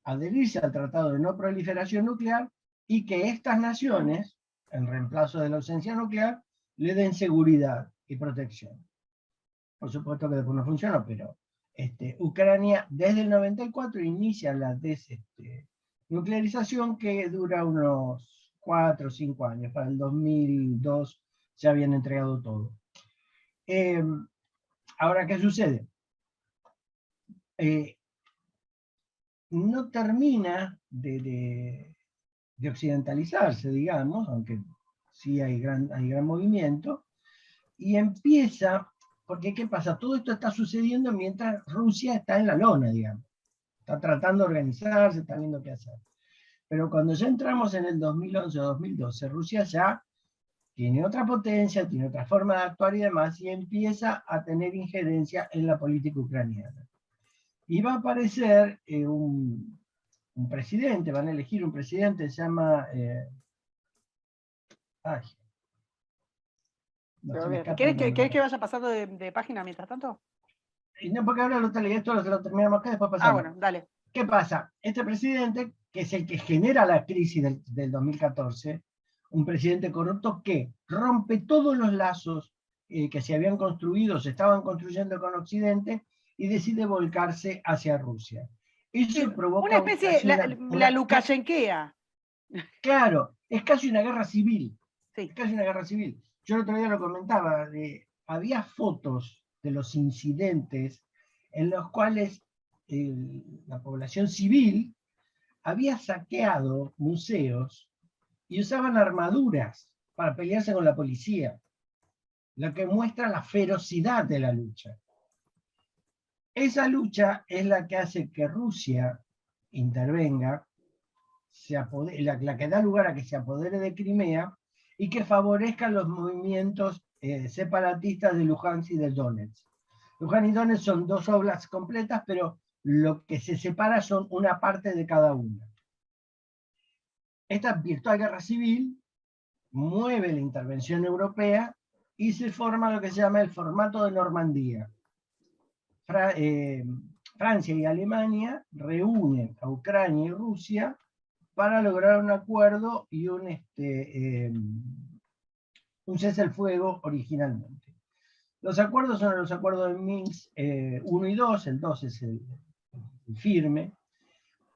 adherirse al Tratado de No Proliferación Nuclear y que estas naciones, en reemplazo de la ausencia nuclear, le den seguridad y protección. Por supuesto que después no funcionó, pero Ucrania desde el 94 inicia la desnuclearización que dura unos 4 o 5 años. Para el 2002 se habían entregado todo. Ahora, ¿qué sucede? No termina de occidentalizarse, digamos, aunque sí hay gran movimiento, y empieza, porque ¿qué pasa? Todo esto está sucediendo mientras Rusia está en la lona, digamos. Está tratando de organizarse, está viendo qué hacer. Pero cuando ya entramos en el 2011 o 2012, Rusia ya tiene otra potencia, tiene otra forma de actuar y demás, y empieza a tener injerencia en la política ucraniana. Y va a aparecer un presidente, van a elegir un presidente, se llama... ¿Querés que vaya pasando de página mientras tanto? No, porque ahora esto lo terminamos acá, después pasamos. Bueno, dale. ¿Qué pasa? Este presidente, que es el que genera la crisis del 2014, un presidente corrupto que rompe todos los lazos que se habían construido, se estaban construyendo con Occidente, y decide volcarse hacia Rusia. Eso provoca una especie de la Lukashenkea. Claro, es casi una guerra civil. Sí. Es casi una guerra civil. Yo el otro día lo comentaba, había fotos de los incidentes en los cuales la población civil había saqueado museos y usaban armaduras para pelearse con la policía, lo que muestra la ferocidad de la lucha. Esa lucha es la que hace que Rusia intervenga, la que da lugar a que se apodere de Crimea y que favorezca los movimientos separatistas de Luhansk y de Donetsk. Luhansk y Donetsk son dos oblasts completas, pero lo que se separa son una parte de cada una. Esta virtual guerra civil mueve la intervención europea y se forma lo que se llama el formato de Normandía. Francia y Alemania reúnen a Ucrania y Rusia para lograr un acuerdo y un cese al fuego originalmente. Los acuerdos son los acuerdos de Minsk 1 y 2, el 2 es el firme.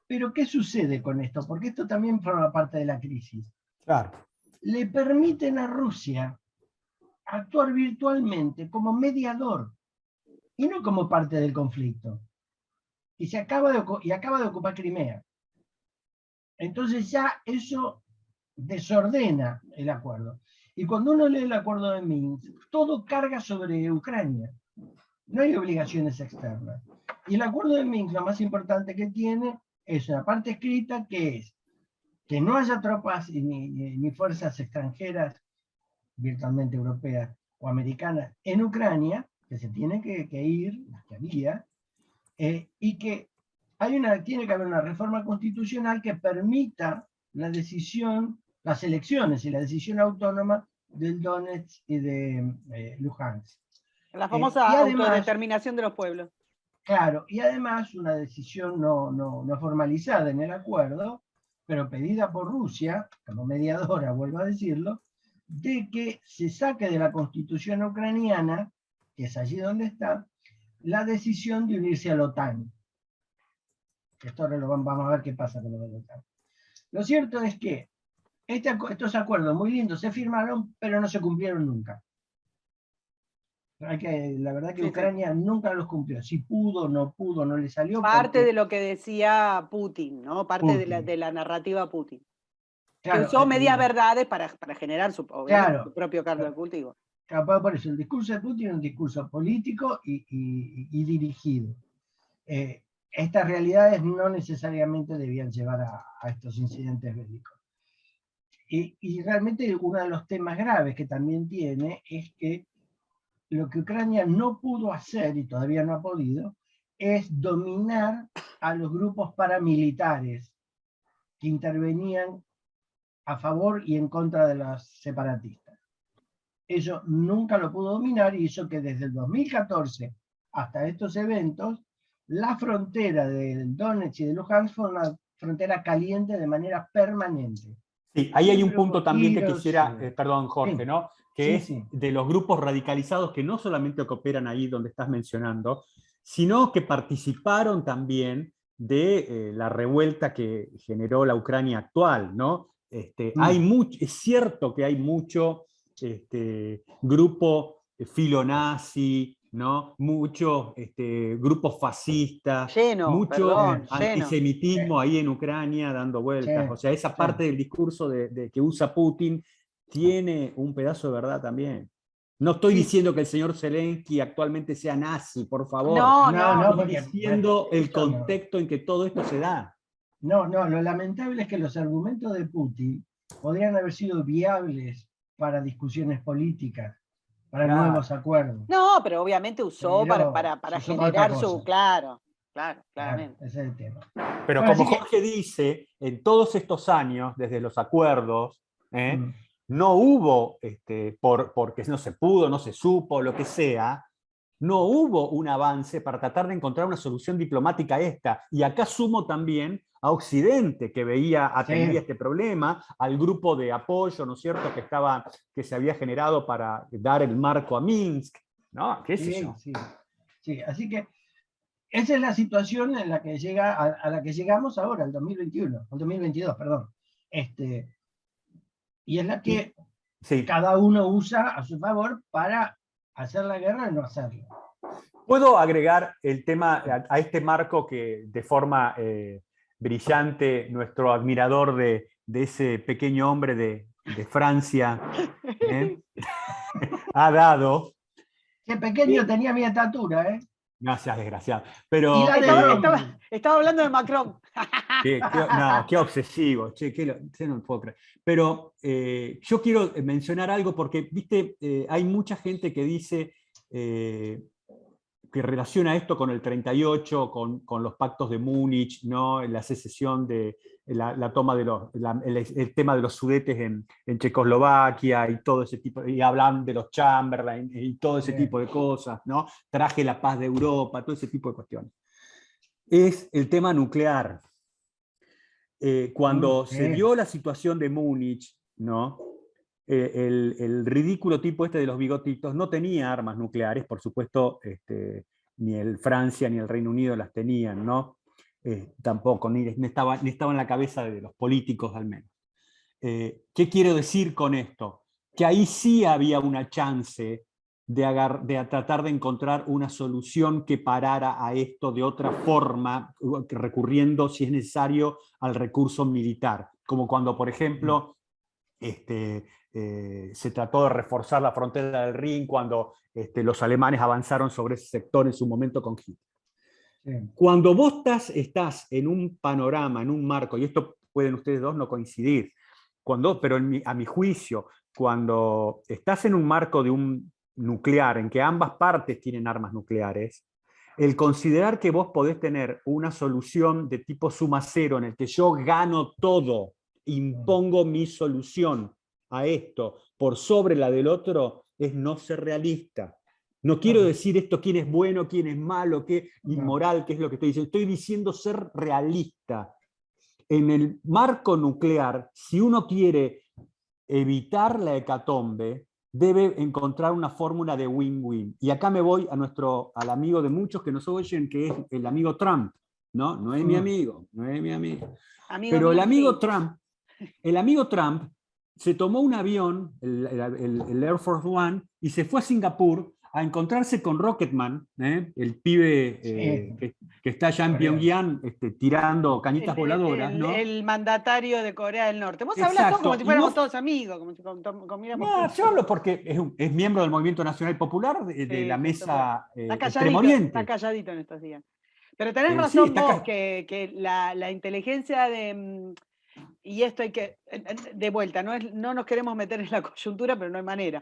Pero ¿qué sucede con esto? Porque esto también forma parte de la crisis. Claro. Le permiten a Rusia actuar virtualmente como mediador y no como parte del conflicto. Y acaba de ocupar Crimea. Entonces ya eso desordena el acuerdo. Y cuando uno lee el acuerdo de Minsk, todo carga sobre Ucrania. No hay obligaciones externas. Y el acuerdo de Minsk, lo más importante que tiene, es una parte escrita que es que no haya tropas ni fuerzas extranjeras, virtualmente europeas, o americanas en Ucrania, que se tienen que ir, las que había, y que tiene que haber una reforma constitucional que permita la decisión, las elecciones y la decisión autónoma del Donetsk y de Luhansk. La y famosa además, autodeterminación de los pueblos. claro, y además una decisión no formalizada en el acuerdo, pero pedida por Rusia, como mediadora, vuelvo a decirlo, de que se saque de la constitución ucraniana, que es allí donde está, la decisión de unirse a la OTAN. Esto ahora vamos a ver qué pasa con la OTAN. Lo cierto es que estos acuerdos muy lindos se firmaron, pero no se cumplieron nunca. La verdad que Ucrania nunca los cumplió. Si pudo, no le salió. Parte de lo que decía Putin, ¿no? Parte Putin. de la narrativa Putin. Claro, que usó medias verdades para generar su propio caldo de cultivo. Claro, por eso, el discurso de Putin es un discurso político y dirigido. Estas realidades no necesariamente debían llevar a estos incidentes bélicos. Y realmente uno de los temas graves que también tiene es que lo que Ucrania no pudo hacer, y todavía no ha podido, es dominar a los grupos paramilitares que intervenían a favor y en contra de los separatistas. Eso nunca lo pudo dominar y hizo que desde el 2014 hasta estos eventos, la frontera del Donetsk y de Luhansk fue una frontera caliente de manera permanente. Sí, ahí hay un punto también que quisiera, perdón Jorge, sí, ¿no? Que es de los grupos radicalizados que no solamente operan ahí donde estás mencionando, sino que participaron también de la revuelta que generó la Ucrania actual, ¿no? Es cierto que hay mucho grupo filonazi, ¿no? Mucho grupo fascista, mucho antisemitismo ahí en Ucrania dando vueltas. O sea, esa parte del discurso de que usa Putin tiene un pedazo de verdad también. No estoy diciendo que el señor Zelensky actualmente sea nazi, por favor. No, estoy diciendo el contexto en que todo esto se da. No, lo lamentable es que los argumentos de Putin podrían haber sido viables para discusiones políticas, para nuevos acuerdos. No, pero obviamente usó para generar su... claramente. Ese es el tema. Pero como Jorge dice, en todos estos años, desde los acuerdos, no hubo, porque no se pudo, no se supo, lo que sea, no hubo un avance para tratar de encontrar una solución diplomática a esta. Y acá sumo también a Occidente, que atendía este problema, al grupo de apoyo, ¿no es cierto?, que se había generado para dar el marco a Minsk, ¿no? ¿Qué sé yo? Sí, así que esa es la situación en la que a la que llegamos ahora, el 2022, perdón. Y es la que cada uno usa a su favor para hacer la guerra y no hacerla. ¿Puedo agregar el tema a este marco que de forma brillante nuestro admirador de ese pequeño hombre de Francia ha dado? Qué pequeño tenía mi estatura, ¿eh? No seas desgraciado. Pero, estaba hablando de Macron. Qué obsesivo, no lo puedo creer. Pero yo quiero mencionar algo porque, viste, hay mucha gente que dice que relaciona esto con el 38, con los pactos de Múnich, ¿no? La secesión de la toma de el tema de los Sudetes en Checoslovaquia y todo ese tipo, y hablan de los Chamberlain y todo ese tipo de cosas, ¿no? Traje la paz de Europa, todo ese tipo de cuestiones. Es el tema nuclear. Cuando se dio la situación de Múnich, ¿no? El ridículo tipo de los bigotitos no tenía armas nucleares, por supuesto, ni Francia ni el Reino Unido las tenían, ¿no? Tampoco, ni estaba en la cabeza de los políticos al menos. ¿Qué quiero decir con esto? Que ahí sí había una chance de tratar de encontrar una solución que parara a esto de otra forma, recurriendo, si es necesario, al recurso militar. Como cuando, por ejemplo, se trató de reforzar la frontera del Rin cuando los alemanes avanzaron sobre ese sector en su momento con Hitler. Cuando vos estás en un panorama, en un marco, y esto pueden ustedes dos no coincidir, pero a mi juicio, cuando estás en un marco de un nuclear, en que ambas partes tienen armas nucleares, el considerar que vos podés tener una solución de tipo suma cero en el que yo gano todo, impongo mi solución a esto por sobre la del otro, es no ser realista. No quiero decir esto quién es bueno, quién es malo, qué inmoral, qué es lo que estoy diciendo. Estoy diciendo ser realista. En el marco nuclear, si uno quiere evitar la hecatombe, debe encontrar una fórmula de win-win. Y acá me voy al amigo de muchos que nos oyen, que es el amigo Trump. No, no es mi amigo, no es mi amigo. Amigo Pero mío, el amigo Trump se tomó un avión, el Air Force One, y se fue a Singapur a encontrarse con Rocketman, el pibe que está allá en Pyongyang tirando cañitas voladoras, ¿no? el mandatario de Corea del Norte. Vos Exacto. hablás como si Y fuéramos vos- todos amigos, como si comiéramos No, todos. yo hablo porque es miembro del Movimiento Nacional Popular de Sí, la por mesa supuesto. Extremo Está Oriente. calladito en estos días. Pero tenés Sí, razón está vos, acá. que la inteligencia y esto hay que, de vuelta, no nos queremos meter en la coyuntura, pero no hay manera.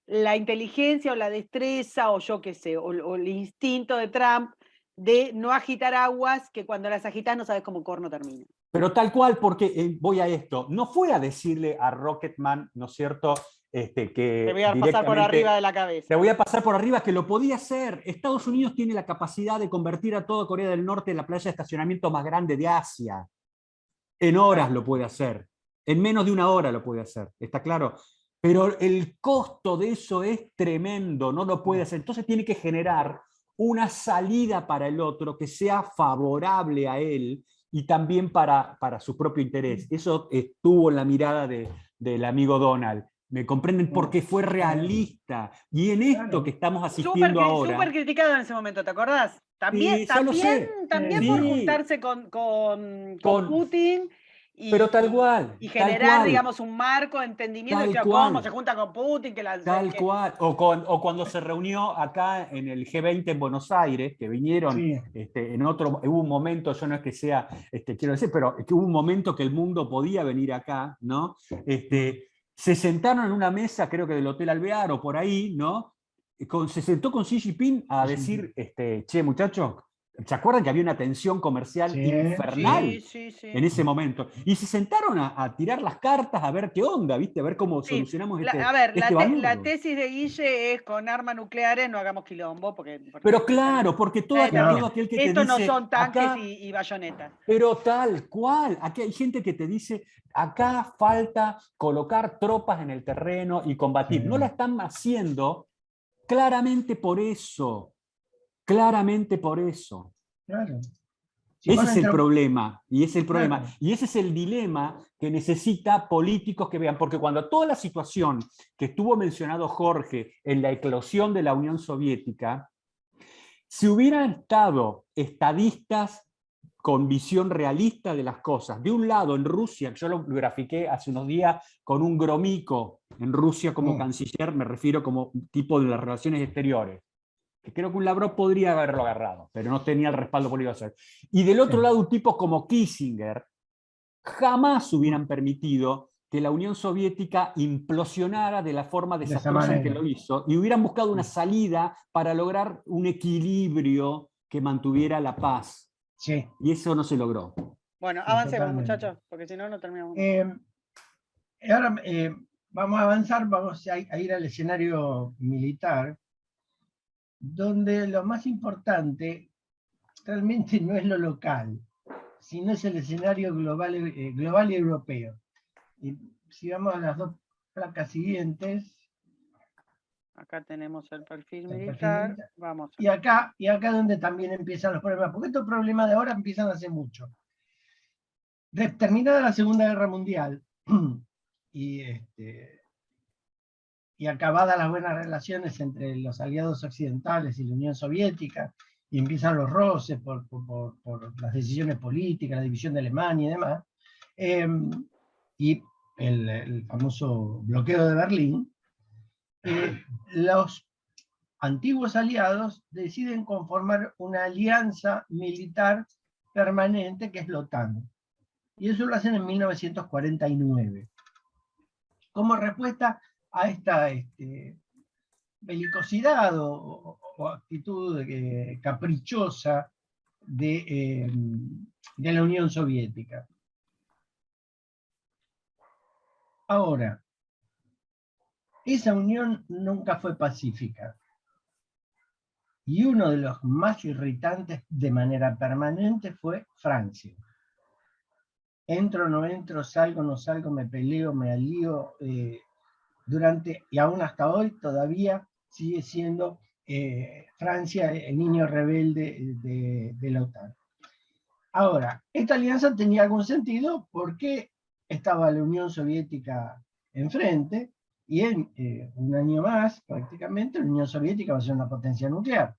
La inteligencia o la destreza, o yo qué sé, o el instinto de Trump de no agitar aguas, que cuando las agitas no sabes cómo corno termina. Pero tal cual, porque voy a esto. No fue a decirle a Rocketman, ¿no es cierto?, que Te voy a pasar por directamente arriba de la cabeza. te voy a pasar por arriba, que lo podía hacer. Estados Unidos tiene la capacidad de convertir a toda Corea del Norte en la playa de estacionamiento más grande de Asia. En horas lo puede hacer. En menos de una hora lo puede hacer. ¿Está claro? Pero el costo de eso es tremendo. No lo puede hacer. Entonces tiene que generar una salida para el otro que sea favorable a él y también para su propio interés. Eso estuvo en la mirada del amigo Donald. ¿Me comprenden? Porque fue realista. Y en esto que estamos asistiendo ahora... Súper criticado en ese momento, ¿te acordás? Sí, ya lo sé. También por Sí, juntarse con Putin pero tal cual, y tal generar, cual, digamos, un marco de entendimiento de tal que, cómo se cual. junta con Putin, Tal cual. O cuando se reunió acá en el G20 en Buenos Aires, que vinieron hubo un momento, yo no es que sea, quiero decir, pero que hubo un momento que el mundo podía venir acá, ¿no? Se sentaron en una mesa, creo que del Hotel Alvear o por ahí, ¿no? Se sentó con Xi Jinping a decir, che, muchachos, ¿se acuerdan que había una tensión comercial infernal Sí. en ese momento? Y se sentaron a tirar las cartas, a ver qué onda, ¿viste? A ver cómo solucionamos a ver, la barullo. tesis de Guille es: con armas nucleares no hagamos quilombo, porque Pero claro, porque todo aquel que te estos no dice, son tanques acá, y bayonetas. pero tal cual, aquí hay gente que te dice, acá falta colocar tropas en el terreno y combatir. No la están haciendo claramente por eso. Claramente por eso. Claro. Ese es el problema, y ese es el dilema que necesita políticos que vean, porque cuando toda la situación que estuvo mencionado Jorge en la eclosión de la Unión Soviética, si hubieran estado estadistas con visión realista de las cosas, de un lado en Rusia, yo lo grafiqué hace unos días con un Gromyko en Rusia como canciller, me refiero como tipo de las relaciones exteriores, que creo que un Lavrov podría haberlo agarrado, pero no tenía el respaldo político de hacer. Y del otro lado, un tipo como Kissinger, jamás hubieran permitido que la Unión Soviética implosionara de la forma desastrosa en que lo hizo, y hubieran buscado una salida para lograr un equilibrio que mantuviera la paz. Sí. Y eso no se logró. Bueno, avancemos, muchachos, porque si no, no terminamos. Ahora vamos a avanzar, vamos a ir al escenario militar, donde lo más importante realmente no es lo local, sino es el escenario global y europeo. Y si vamos a las dos placas siguientes. Acá tenemos el perfil militar. Vamos. Y acá donde también empiezan los problemas, porque estos problemas de ahora empiezan hace mucho. Terminada la Segunda Guerra Mundial y acabadas las buenas relaciones entre los aliados occidentales y la Unión Soviética, y empiezan los roces por las decisiones políticas, la división de Alemania y demás, y el famoso bloqueo de Berlín, los antiguos aliados deciden conformar una alianza militar permanente que es la OTAN. Y eso lo hacen en 1949. Como respuesta a esta belicosidad o actitud caprichosa de la Unión Soviética. Ahora, esa unión nunca fue pacífica. Y uno de los más irritantes de manera permanente fue Francia. Entro, no entro, salgo, no salgo, me peleo, me alío, y aún hasta hoy todavía sigue siendo Francia el niño rebelde de la OTAN. Ahora, esta alianza tenía algún sentido porque estaba la Unión Soviética enfrente, y en un año más, prácticamente, la Unión Soviética va a ser una potencia nuclear.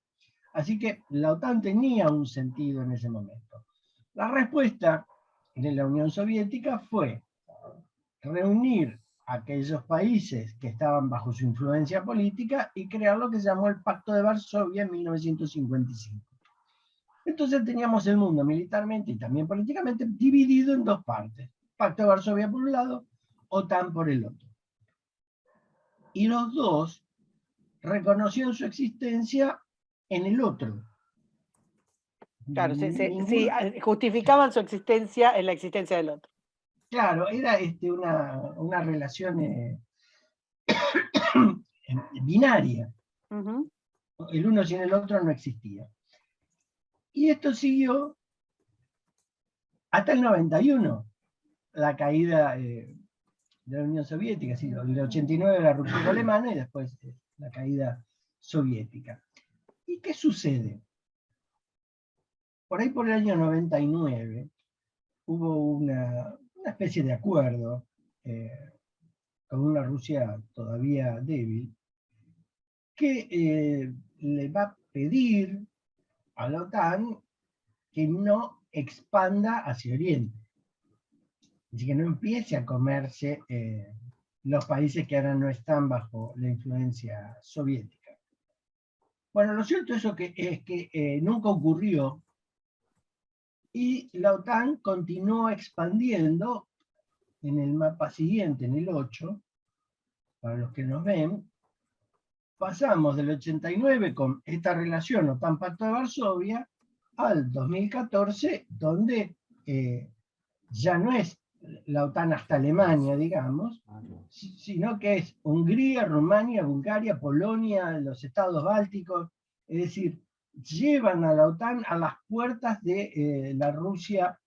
Así que la OTAN tenía un sentido en ese momento. La respuesta de la Unión Soviética fue reunir a aquellos países que estaban bajo su influencia política y crear lo que se llamó el Pacto de Varsovia en 1955. Entonces teníamos el mundo militarmente y también políticamente dividido en dos partes. Pacto de Varsovia por un lado, OTAN por el otro. Y los dos reconocían su existencia en el otro. Claro, sí, justificaban su existencia en la existencia del otro. Claro, era una relación binaria. Uh-huh. El uno sin el otro no existía. Y esto siguió hasta el 91, la caída de la Unión Soviética, ¿sí? El 89 la ruptura alemana y después la caída soviética. ¿Y qué sucede? Por ahí por el año 99 hubo una especie de acuerdo con una Rusia todavía débil que le va a pedir a la OTAN que no expanda hacia Oriente. Así que no empiece a comerse los países que ahora no están bajo la influencia soviética. Bueno, lo cierto es que nunca ocurrió y la OTAN continuó expandiendo en el mapa siguiente, en el 8, para los que nos ven, pasamos del 89 con esta relación OTAN-Pacto de Varsovia al 2014, donde ya no es la OTAN hasta Alemania, digamos, sino que es Hungría, Rumania, Bulgaria, Polonia, los estados bálticos, es decir, llevan a la OTAN a las puertas de la Rusia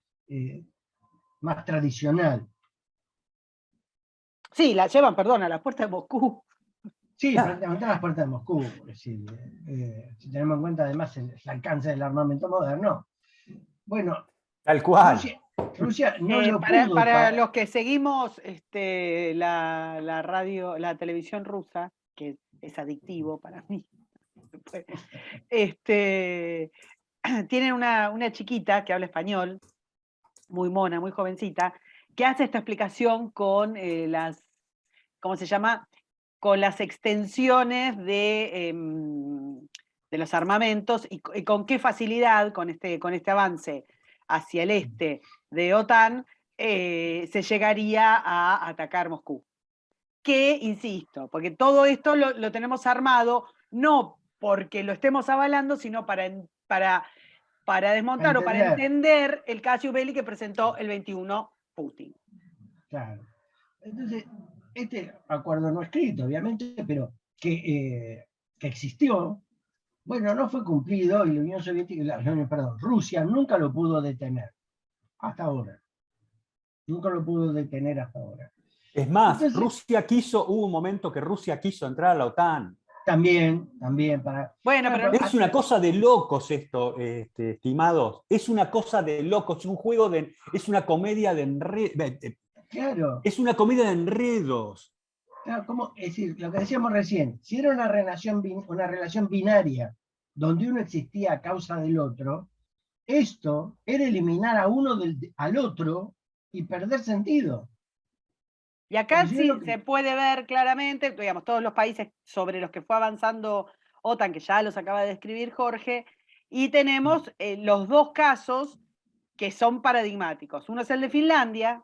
más tradicional. Sí, la llevan, perdón, a la puerta de Moscú. Sí, prácticamente a las puertas de Moscú. Si tenemos en cuenta además el alcance del armamento moderno. Bueno, tal cual. Rusia no lo pudo. Para los que seguimos la radio, la televisión rusa, que es adictivo para mí, tienen una chiquita que habla español, muy mona, muy jovencita, que hace esta explicación con ¿cómo se llama? Con las extensiones de los armamentos y con qué facilidad, con este avance hacia el este de OTAN, se llegaría a atacar Moscú. Que, insisto, porque todo esto lo tenemos armado, no porque lo estemos avalando, sino para desmontar o para entender el casus belli que presentó el 21 Putin. Claro. Entonces, este acuerdo no escrito, obviamente, pero que existió, bueno, no fue cumplido y la Unión Soviética, Rusia nunca lo pudo detener, hasta ahora. Nunca lo pudo detener hasta ahora. Es más, entonces, hubo un momento que Rusia quiso entrar a la OTAN. También, Bueno, pero es una cosa de locos esto, estimados. Es una cosa de locos, es una comedia de enredos. Claro. Es una comedia de enredos. Claro, es decir, lo que decíamos recién, si era una relación binaria, donde uno existía a causa del otro, esto era eliminar a uno al otro y perder sentido. Y acá sí se puede ver claramente, digamos, todos los países sobre los que fue avanzando OTAN, que ya los acaba de describir Jorge, y tenemos los dos casos que son paradigmáticos. Uno es el de Finlandia,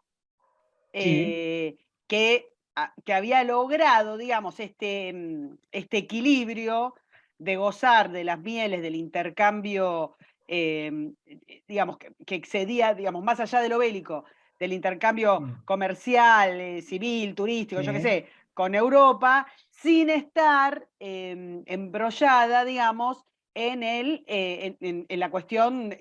que que había logrado, digamos, este equilibrio de gozar de las mieles del intercambio, digamos, que excedía, digamos, más allá de lo bélico, del intercambio comercial, civil, turístico, yo qué sé, con Europa, sin estar embrollada, digamos, en la cuestión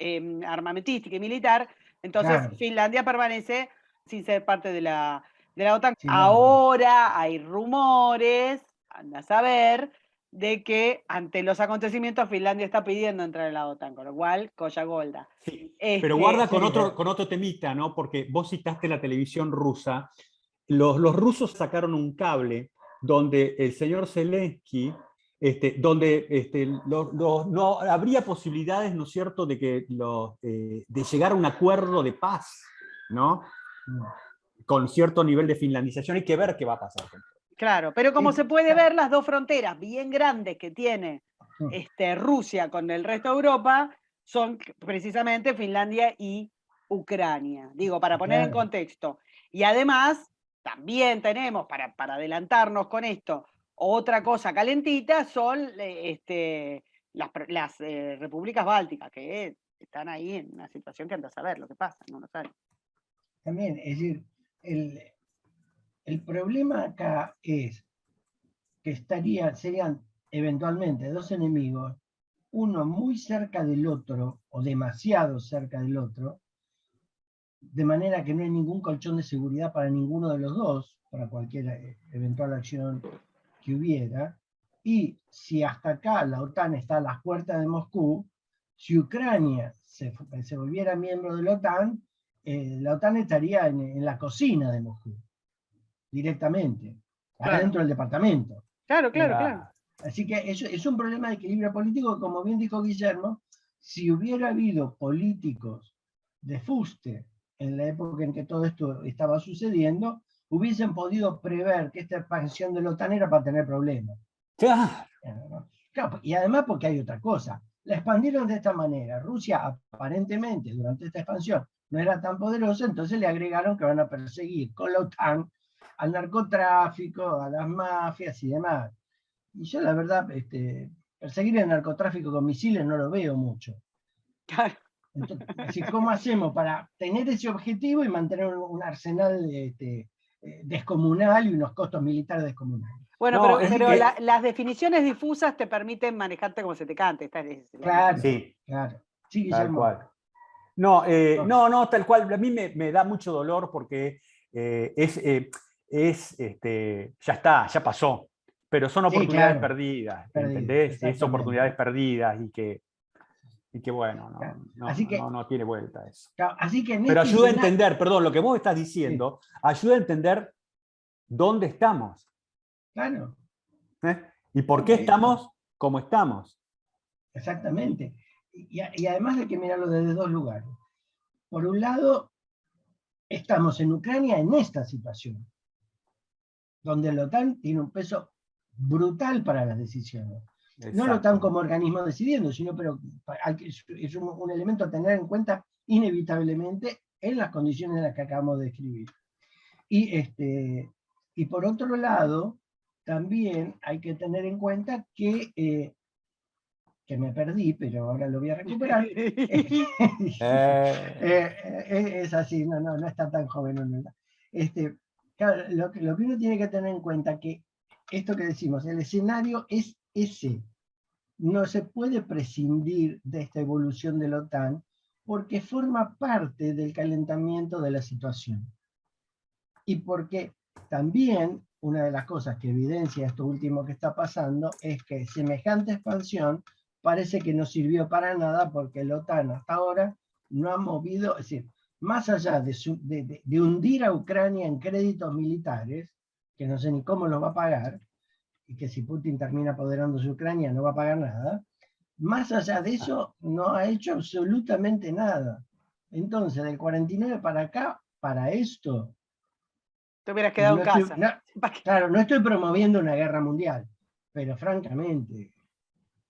armamentística y militar. Entonces, Claro. Finlandia permanece sin ser parte de la OTAN. Sí, Ahora hay rumores, anda a saber, de que ante los acontecimientos Finlandia está pidiendo entrar en la OTAN, con lo cual, Colla Golda. Sí, pero guarda con sí, otro temita, ¿no? Porque vos citaste la televisión rusa. Los rusos sacaron un cable donde el señor Zelensky, no habría posibilidades, ¿no es cierto?, de llegar a un acuerdo de paz, ¿no? Con cierto nivel de finlandización. Hay que ver qué va a pasar. Claro, pero como se puede ver, las dos fronteras bien grandes que tiene Rusia con el resto de Europa son precisamente Finlandia y Ucrania. Digo, para poner en contexto. Y además, también tenemos, para adelantarnos con esto, otra cosa calentita son las repúblicas bálticas, que están ahí en una situación que andas a ver lo que pasa, no lo saben. También, es decir, el problema acá es que serían eventualmente dos enemigos, uno muy cerca del otro, o demasiado cerca del otro, de manera que no hay ningún colchón de seguridad para ninguno de los dos, para cualquier eventual acción que hubiera, y si hasta acá la OTAN está a las puertas de Moscú, si Ucrania se volviera miembro de la OTAN estaría en la cocina de Moscú, directamente, adentro del departamento. Claro. Así que es un problema de equilibrio político, como bien dijo Guillermo, si hubiera habido políticos de fuste en la época en que todo esto estaba sucediendo, hubiesen podido prever que esta expansión de la OTAN era para tener problemas. Claro, y además porque hay otra cosa. La expandieron de esta manera. Rusia aparentemente durante esta expansión no era tan poderosa, entonces le agregaron que van a perseguir con la OTAN al narcotráfico, a las mafias y demás. Y yo la verdad, perseguir el narcotráfico con misiles no lo veo mucho. Claro. Entonces, ¿cómo hacemos para tener ese objetivo y mantener un arsenal descomunal y unos costos militares descomunales? Bueno, pero las definiciones difusas te permiten manejarte como se te cante. Claro, sí, claro. Sí, tal Guillermo. cual. No, tal cual. A mí me da mucho dolor porque ya está, ya pasó. Pero son oportunidades perdidas, ¿entendés? Es oportunidades perdidas y que bueno, no tiene vuelta eso. Claro, así que pero ayuda a entender, perdón, lo que vos estás diciendo, ayuda a entender dónde estamos. Claro. Y por qué estamos como estamos. Exactamente. Y además hay que mirarlo desde dos lugares. Por un lado, estamos en Ucrania en esta situación, donde la OTAN tiene un peso brutal para las decisiones. No la OTAN como organismo decidiendo, sino pero es un elemento a tener en cuenta inevitablemente en las condiciones en las que acabamos de describir. Y por otro lado, también hay que tener en cuenta que me perdí, pero ahora lo voy a recuperar. Es así, no está tan joven. Claro, lo que uno tiene que tener en cuenta que esto que decimos, el escenario es ese. No se puede prescindir de esta evolución de la OTAN porque forma parte del calentamiento de la situación. Y porque también una de las cosas que evidencia esto último que está pasando es que semejante expansión parece que no sirvió para nada porque la OTAN hasta ahora no ha movido, es decir, más allá de hundir a Ucrania en créditos militares, que no sé ni cómo los va a pagar, y que si Putin termina apoderándose de Ucrania no va a pagar nada, más allá de eso no ha hecho absolutamente nada. Entonces, del 49 para acá, para esto... Te hubieras quedado en casa. Claro, no estoy promoviendo una guerra mundial, pero francamente,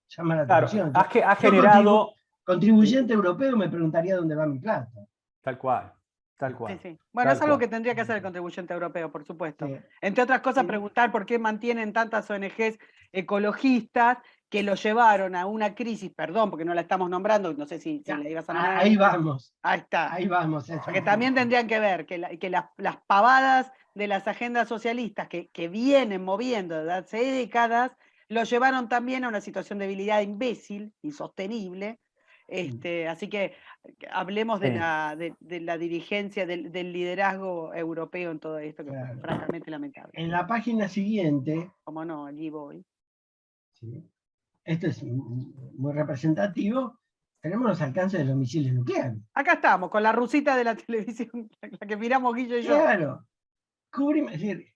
llama la atención. Ha generado... Contribuyente europeo me preguntaría dónde va mi plata. Tal cual. Tal cual. Sí, sí. Bueno, Tal es algo cual. que tendría que hacer el contribuyente europeo, por supuesto. Sí. Entre otras cosas, Sí. preguntar por qué mantienen tantas ONGs ecologistas que lo llevaron a una crisis, perdón, porque no la estamos nombrando, no sé si Ya, la ibas a nombrar. ahí vamos, Ahí está. ahí vamos. Porque también tendrían que ver que las pavadas de las agendas socialistas que vienen moviendo desde hace décadas, lo llevaron también a una situación de debilidad imbécil, insostenible. Así que hablemos de la dirigencia, del liderazgo europeo en todo esto, que Claro. es francamente lamentable. En la página siguiente, Como no, allí voy. ¿sí? Esto es muy representativo, tenemos los alcances de los misiles nucleares. Acá estamos, con la rusita de la televisión, la que miramos Guillo y yo. Claro, cubrimos, es decir,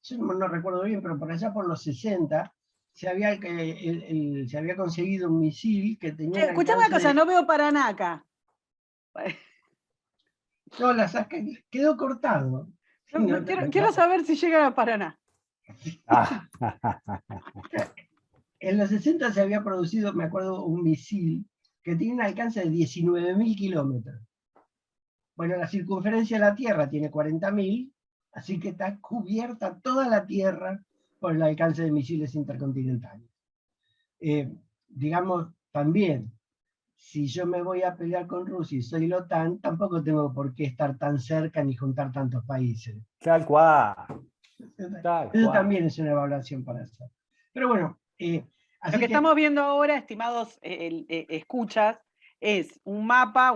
yo no recuerdo bien, pero por allá por los 60 se había conseguido un misil que tenía. Escuchame una cosa, no veo Paraná acá. No, la saca, quedó cortado. Quiero saber si llegan a Paraná. Ah. En los 60 se había producido, me acuerdo, un misil que tiene un alcance de 19.000 kilómetros. Bueno, la circunferencia de la Tierra tiene 40.000, así que está cubierta toda la Tierra por el alcance de misiles intercontinentales. Digamos, también, si yo me voy a pelear con Rusia y soy la OTAN, tampoco tengo por qué estar tan cerca ni juntar tantos países. Tal cual. Eso también es una evaluación para hacer. Pero bueno, lo que estamos viendo ahora, estimados escuchas, es un mapa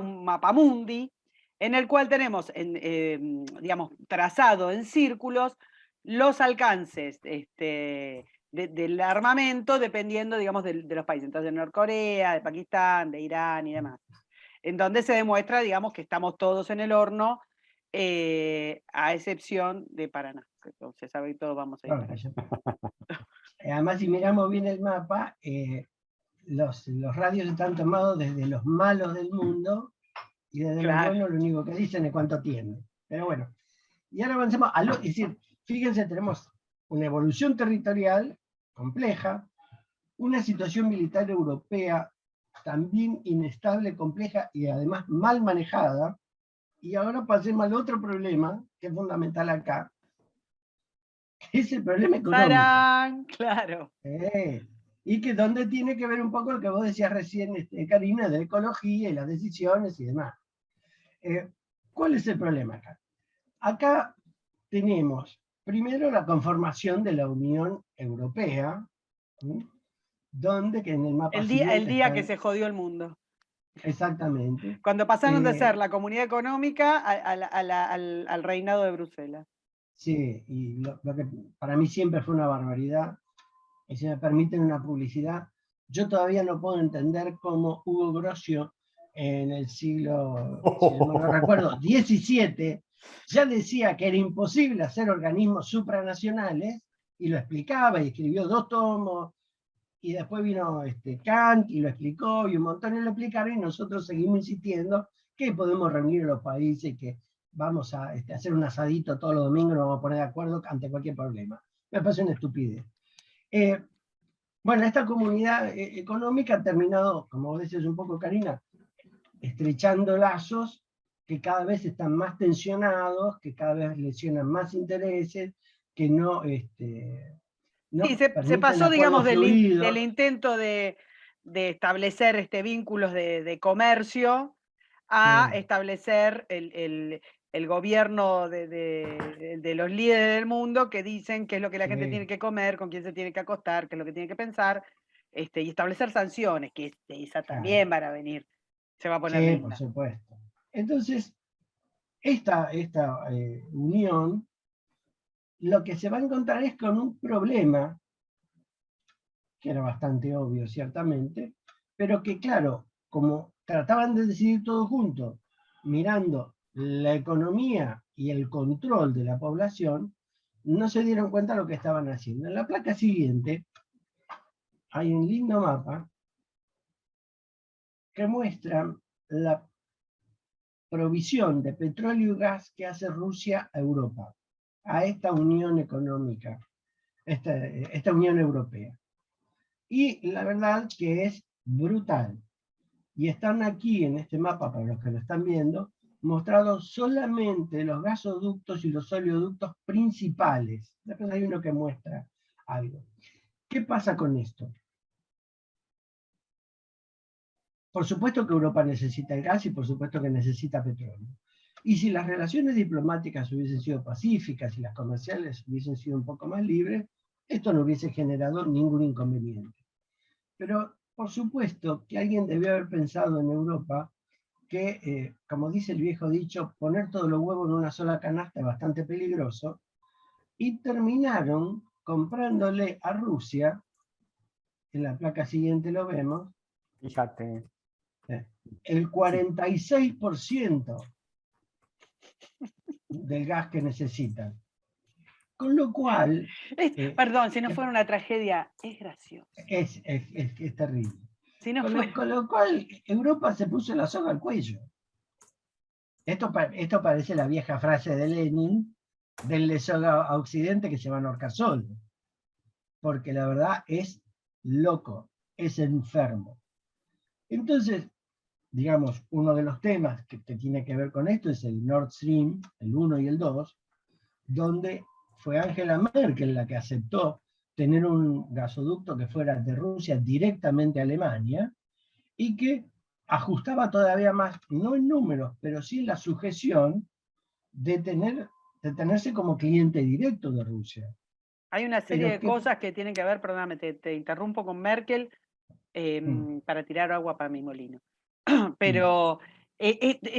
mundi, en el cual tenemos, digamos, trazado en círculos los alcances del armamento, dependiendo, digamos, de los países. Entonces, de Norcorea, de Pakistán, de Irán y demás. En donde se demuestra, digamos, que estamos todos en el horno, a excepción de Paraná. Se sabe que todos vamos a ir para allá. Además, si miramos bien el mapa, los radios están tomados desde los malos del mundo y desde los buenos lo único que dicen es cuánto tienen. Pero bueno, y ahora avancemos es decir, fíjense, tenemos una evolución territorial compleja, una situación militar europea también inestable, compleja y además mal manejada. Y ahora pasemos al otro problema, que es fundamental acá, que es el problema económico. ¡Tarán! Claro. Y que donde tiene que ver un poco lo que vos decías recién, Karina, de ecología y las decisiones y demás. ¿Cuál es el problema acá? Acá tenemos primero la conformación de la Unión Europea, donde que en el mapa el día que se jodió el mundo. Exactamente. Cuando pasaron de ser la comunidad económica al reinado de Bruselas. Sí, y lo que para mí siempre fue una barbaridad, y si me permiten una publicidad, yo todavía no puedo entender cómo Hugo Grocio en el siglo, si no me recuerdo, 17, ya decía que era imposible hacer organismos supranacionales, y lo explicaba, y escribió 2 tomos, y después vino Kant, y lo explicó, y un montón lo explicaron, y nosotros seguimos insistiendo que podemos reunir a los países, que vamos a hacer un asadito todos los domingos, nos vamos a poner de acuerdo ante cualquier problema. Me parece una estupidez. Bueno, esta comunidad económica ha terminado, como vos decías un poco, Karina, estrechando lazos que cada vez están más tensionados, que cada vez lesionan más intereses, que no... sí, se pasó, digamos, del intento de establecer vínculos de comercio a establecer el gobierno de los líderes del mundo que dicen qué es lo que la gente tiene que comer, con quién se tiene que acostar, qué es lo que tiene que pensar, y establecer sanciones, que esa también van a venir, se va a poner linda. Por supuesto. Entonces, esta unión, lo que se va a encontrar es con un problema, que era bastante obvio, ciertamente, pero que, claro, como trataban de decidir todo juntos, mirando la economía y el control de la población, no se dieron cuenta de lo que estaban haciendo. En la placa siguiente hay un lindo mapa que muestra la provisión de petróleo y gas que hace Rusia a Europa, a esta unión económica, esta Unión Europea. Y la verdad que es brutal. Y están aquí en este mapa, para los que lo están viendo, mostrado solamente los gasoductos y los oleoductos principales. Después hay uno que muestra algo. ¿Qué pasa con esto? Por supuesto que Europa necesita el gas y por supuesto que necesita petróleo. Y si las relaciones diplomáticas hubiesen sido pacíficas y las comerciales hubiesen sido un poco más libres, esto no hubiese generado ningún inconveniente. Pero por supuesto que alguien debió haber pensado en Europa que, como dice el viejo dicho, poner todos los huevos en una sola canasta es bastante peligroso, y terminaron comprándole a Rusia, en la placa siguiente lo vemos, Fíjate. el 46% del gas que necesitan. Con lo cual... perdón, si no fuera una tragedia, es gracioso. Es terrible. Si no Con lo cual, Europa se puso la soga al cuello. Esto parece la vieja frase de Lenin, denle soga a Occidente que se van a ahorcar solo. Porque la verdad es loco, es enfermo. Entonces, digamos, uno de los temas que tiene que ver con esto es el Nord Stream, el 1 y el 2, donde fue Angela Merkel la que aceptó tener un gasoducto que fuera de Rusia directamente a Alemania, y que ajustaba todavía más, no en números, pero sí en la sujeción de tenerse como cliente directo de Rusia. Hay una serie de cosas que tienen que ver, perdóname, te interrumpo con Merkel, para tirar agua para mi molino. Pero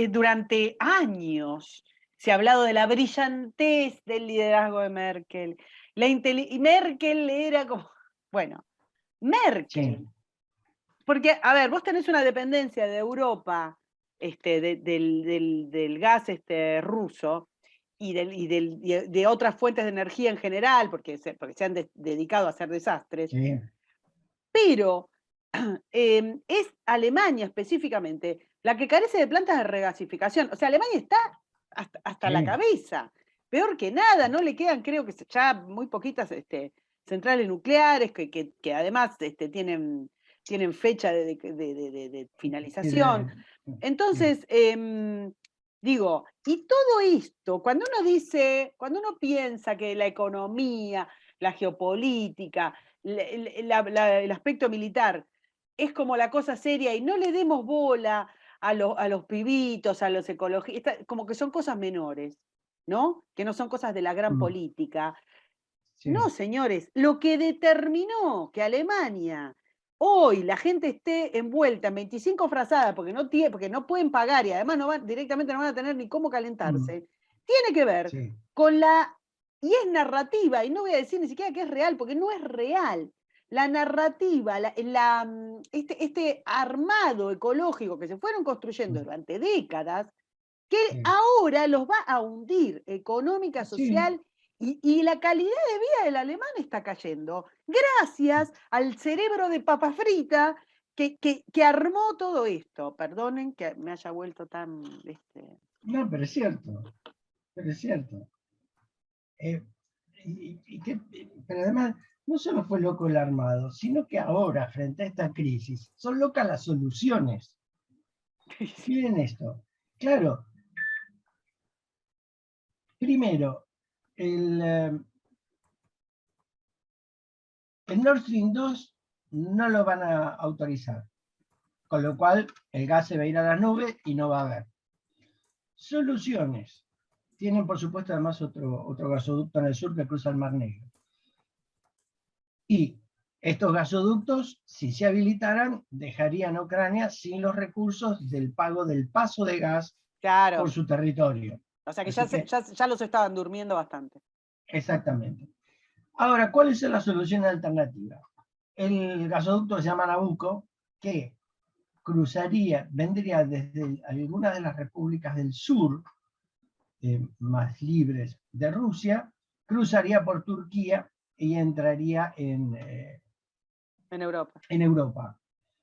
durante años se ha hablado de la brillantez del liderazgo de Merkel. Y Merkel era como, bueno, Merkel. Sí. Porque, a ver, vos tenés una dependencia de Europa, del gas ruso, y de otras fuentes de energía en general, porque se han dedicado a hacer desastres. Sí. Pero es Alemania específicamente la que carece de plantas de regasificación. O sea, Alemania está hasta la cabeza. Peor que nada, no le quedan, creo que ya muy poquitas centrales nucleares que además tienen fecha de finalización. Entonces, digo, y todo esto, cuando uno piensa que la economía, la geopolítica, el aspecto militar es como la cosa seria y no le demos bola a los pibitos, a los ecologistas, como que son cosas menores, ¿no? Que no son cosas de la gran política. Sí. No, señores, lo que determinó que Alemania hoy la gente esté envuelta en 25 frazadas porque no pueden pagar y además directamente no van a tener ni cómo calentarse, tiene que ver con y es narrativa, y no voy a decir ni siquiera que es real, porque no es real. La narrativa, este armado ecológico que se fueron construyendo durante décadas, que ahora los va a hundir económica, social, y la calidad de vida del alemán está cayendo, gracias al cerebro de papa frita que armó todo esto. Perdonen que me haya vuelto tan... No, pero es cierto, pero además, no solo fue loco el armado, sino que ahora, frente a esta crisis, son locas las soluciones. Miren esto. Claro, primero, el Nord Stream 2 no lo van a autorizar, con lo cual el gas se va a ir a las nubes y no va a haber. Soluciones. Tienen, por supuesto, además otro gasoducto en el sur que cruza el Mar Negro. Y estos gasoductos, si se habilitaran, dejarían a Ucrania sin los recursos del pago del paso de gas por su territorio. O sea que ya los estaban durmiendo bastante. Exactamente. Ahora, ¿cuál es la solución alternativa? El gasoducto se llama Nabucco, que vendría desde algunas de las repúblicas del sur, más libres de Rusia, cruzaría por Turquía y entraría en Europa.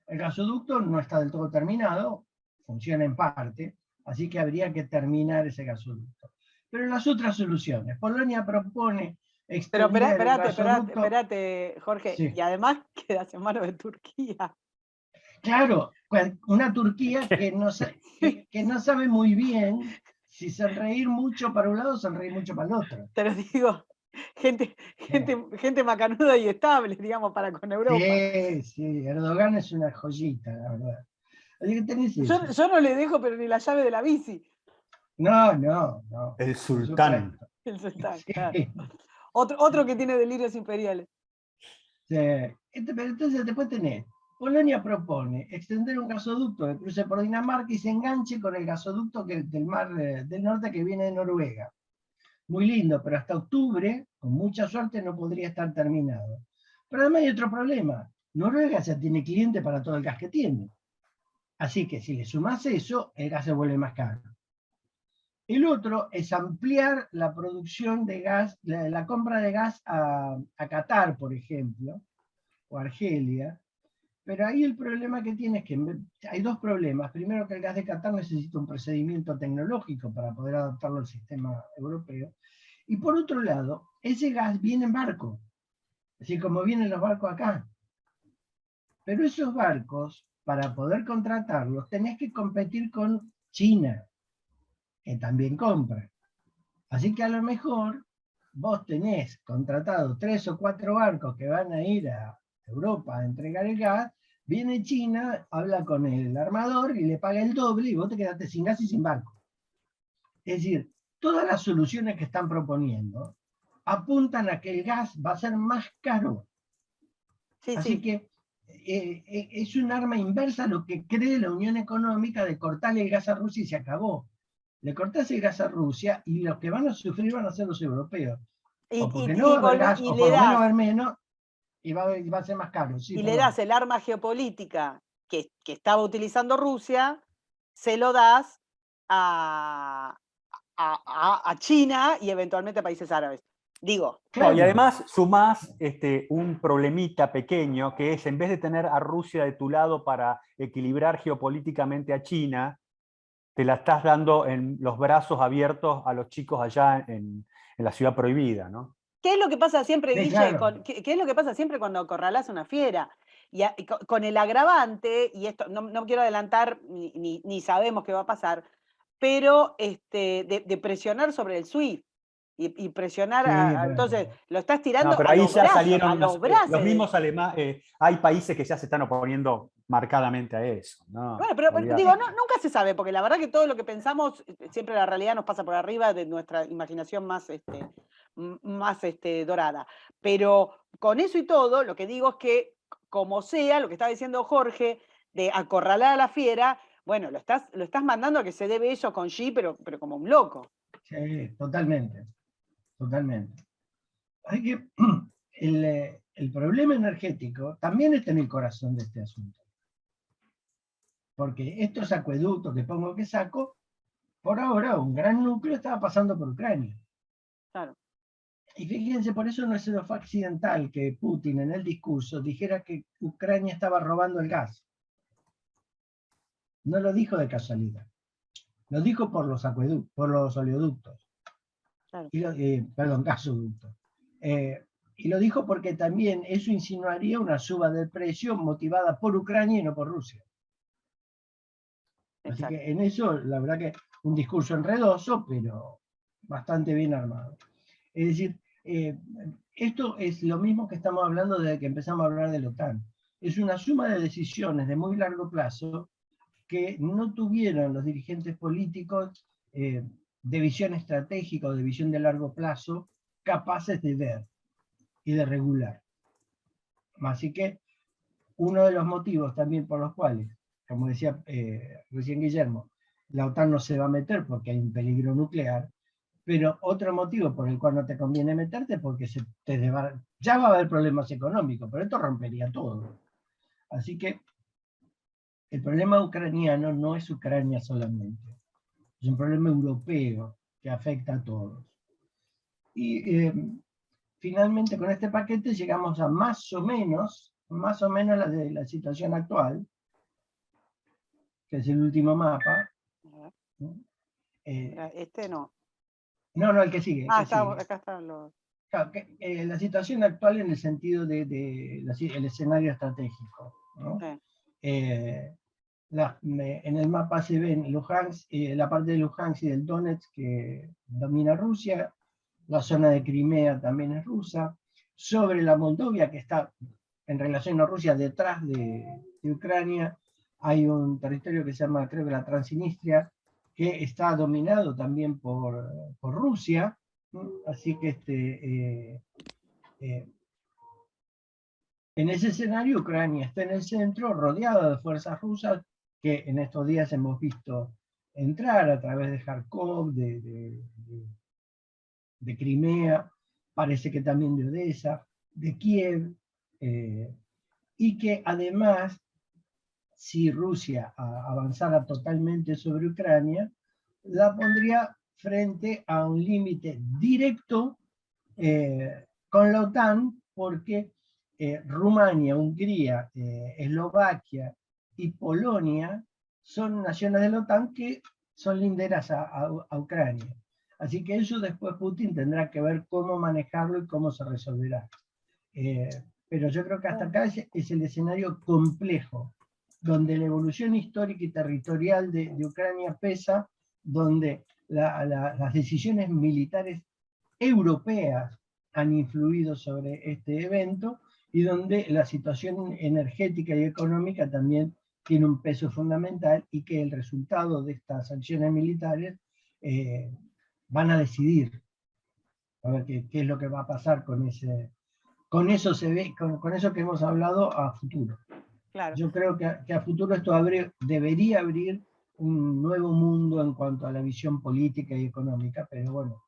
El gasoducto no está del todo terminado, funciona en parte, así que habría que terminar ese gasoducto. Pero las otras soluciones, Polonia propone extender Pero espérate, Jorge, y además quedas en manos de Turquía. Claro, una Turquía que no sabe muy bien si sonreír mucho para un lado o sonreír mucho para el otro. Te lo digo, gente macanuda y estable, digamos, para con Europa. Sí, Erdogan es una joyita, la verdad. Así que tenés eso. Yo no le dejo, pero ni la llave de la bici. No. El por sultán. supuesto. El sultán, Sí. claro. Otro que tiene delirios imperiales. Sí. Pero entonces después tenés, Polonia propone extender un gasoducto que cruce por Dinamarca y se enganche con el gasoducto del Mar del Norte que viene de Noruega. Muy lindo, pero hasta octubre, con mucha suerte, no podría estar terminado. Pero además hay otro problema. Noruega ya tiene cliente para todo el gas que tiene. Así que si le sumas eso, el gas se vuelve más caro. El otro es ampliar la producción de gas, la compra de gas a Qatar, por ejemplo, o Argelia. Pero ahí el problema que tiene es que hay dos problemas. Primero, que el gas de Qatar necesita un procedimiento tecnológico para poder adaptarlo al sistema europeo. Y por otro lado, ese gas viene en barco, así como vienen los barcos acá. Pero esos barcos, para poder contratarlos, tenés que competir con China, que también compra. Así que a lo mejor vos tenés contratado 3 o 4 barcos que van a ir a Europa a entregar el gas, viene China, habla con el armador y le paga el doble y vos te quedaste sin gas y sin barco. Es decir, todas las soluciones que están proponiendo apuntan a que el gas va a ser más caro. Sí, Así sí. que es un arma inversa a lo que cree la Unión Económica de cortarle el gas a Rusia y se acabó. Le cortás el gas a Rusia y los que van a sufrir van a ser los europeos. O porque no va a haber gas, o por lo menos va a haber menos, y va a ser más caro. Sí, y le das el arma geopolítica que estaba utilizando Rusia, se lo das a China y eventualmente a países árabes. Digo. No, y además sumás un problemita pequeño, que es, en vez de tener a Rusia de tu lado para equilibrar geopolíticamente a China, te la estás dando en los brazos abiertos a los chicos allá en la ciudad prohibida, ¿no? ¿Qué es lo que pasa siempre, Guille? Claro. ¿Qué es lo que pasa siempre cuando acorralás una fiera? Y con el agravante, y esto no quiero adelantar, ni sabemos qué va a pasar, pero de presionar sobre el SWIFT. Y presionar, bueno. entonces lo estás tirando No, pero a ahí los ya brazos, salieron a los brazos. los mismos alemanes, hay países que ya se están oponiendo marcadamente a eso. No, bueno, pero olvidate. digo, nunca se sabe, porque la verdad que todo lo que pensamos, siempre la realidad nos pasa por arriba de nuestra imaginación más dorada. Pero con eso y todo, lo que digo es que, como sea, lo que estaba diciendo Jorge, de acorralar a la fiera, bueno, lo estás mandando a que se dé bello con Xi, pero como un loco. Sí, totalmente. Así que el problema energético también está en el corazón de este asunto. Porque estos acueductos que pongo que saco, por ahora un gran núcleo estaba pasando por Ucrania. Claro. Y fíjense, por eso no fue accidental que Putin en el discurso dijera que Ucrania estaba robando el gas. No lo dijo de casualidad. Lo dijo por los acueductos, por los oleoductos. Claro. Gasoductos. Y lo dijo porque también eso insinuaría una suba del precio motivada por Ucrania y no por Rusia. Así que en eso, la verdad que un discurso enredoso, pero bastante bien armado. Es decir, esto es lo mismo que estamos hablando desde que empezamos a hablar de la OTAN. Es una suma de decisiones de muy largo plazo que no tuvieron los dirigentes políticos de visión estratégica o de visión de largo plazo capaces de ver y de regular. Así que uno de los motivos también por los cuales, como decía recién Guillermo, la OTAN no se va a meter porque hay un peligro nuclear, pero otro motivo por el cual no te conviene meterte porque ya va a haber problemas económicos, pero esto rompería todo. Así que el problema ucraniano no es Ucrania solamente, es un problema europeo que afecta a todos. Y finalmente con este paquete llegamos a más o menos la situación actual, que es el último mapa. Este no. No, el que sigue. Acá están los... Claro, la situación actual en el sentido del escenario estratégico, ¿no? En el mapa se ven Luhansk, la parte de Luhansk y del Donetsk que domina Rusia, la zona de Crimea también es rusa, sobre la Moldovia, que está en relación a Rusia detrás de Ucrania, hay un territorio que se llama, creo que la Transnistria, que está dominado también por Rusia, ¿no? Así que en ese escenario Ucrania está en el centro, rodeada de fuerzas rusas, que en estos días hemos visto entrar a través de Kharkov, de Crimea, parece que también de Odessa, de Kiev, y que además, si Rusia avanzara totalmente sobre Ucrania, la pondría frente a un límite directo con la OTAN, porque Rumania, Hungría, Eslovaquia y Polonia son naciones de la OTAN que son linderas a Ucrania. Así que eso después Putin tendrá que ver cómo manejarlo y cómo se resolverá. Pero yo creo que hasta acá es el escenario complejo, donde la evolución histórica y territorial de Ucrania pesa, donde las decisiones militares europeas han influido sobre este evento, y donde la situación energética y económica también tiene un peso fundamental, y que el resultado de estas acciones militares van a decidir a ver qué es lo que va a pasar con eso que hemos hablado a futuro. Claro. Yo creo que a futuro esto debería abrir un nuevo mundo en cuanto a la visión política y económica, pero bueno,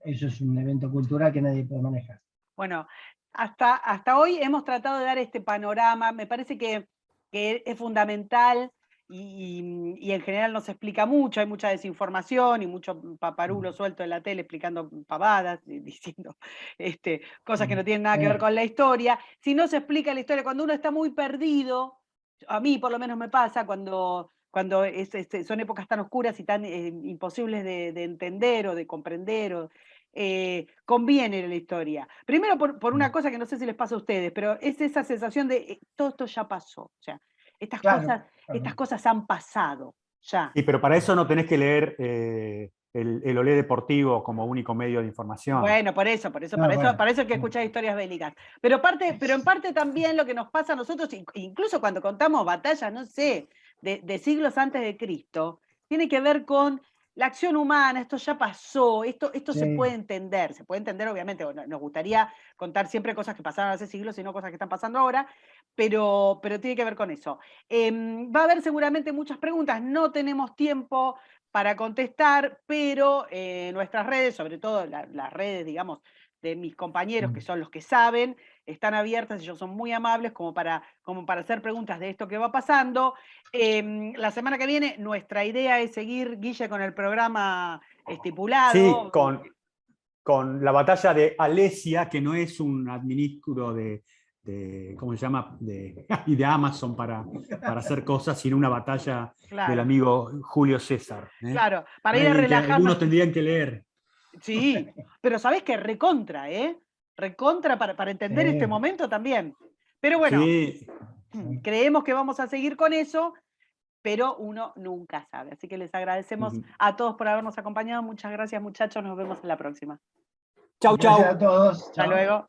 eso es un evento cultural que nadie puede manejar. Bueno, hasta hoy hemos tratado de dar este panorama, me parece que es fundamental y en general no se explica mucho, hay mucha desinformación y mucho paparulo suelto en la tele explicando pavadas, diciendo cosas que no tienen nada que ver con la historia. Si no se explica la historia, cuando uno está muy perdido, a mí por lo menos me pasa cuando son épocas tan oscuras y tan imposibles de entender o de comprender, conviene la historia. Primero por una cosa que no sé si les pasa a ustedes, pero es esa sensación de todo esto ya pasó. O sea, estas cosas han pasado ya. Sí, pero para eso no tenés que leer el Olé Deportivo como único medio de información. Bueno, para eso hay que escuchar historias bélicas. Pero en parte también lo que nos pasa a nosotros, incluso cuando contamos batallas, no sé, de siglos antes de Cristo, tiene que ver con la acción humana. Esto ya pasó, esto sí. se puede entender obviamente. Nos gustaría contar siempre cosas que pasaron hace siglos y no cosas que están pasando ahora, pero tiene que ver con eso. Va a haber seguramente muchas preguntas, no tenemos tiempo para contestar, pero nuestras redes, sobre todo las redes, digamos, de mis compañeros, que son los que saben, están abiertas, ellos son muy amables como para hacer preguntas de esto que va pasando. La semana que viene nuestra idea es seguir, Guille, con el programa estipulado. Sí, con la batalla de Alesia, que no es un administro de ¿cómo se llama? De Amazon para hacer cosas, sino una batalla del amigo Julio César. Claro, para ir a relajar. Algunos tendrían que leer. Sí, pero sabés que recontra, recontra para entender este momento también. Pero bueno, creemos que vamos a seguir con eso, pero uno nunca sabe. Así que les agradecemos a todos por habernos acompañado. Muchas gracias, muchachos. Nos vemos en la próxima. Chau, chau. Gracias a todos. Hasta luego.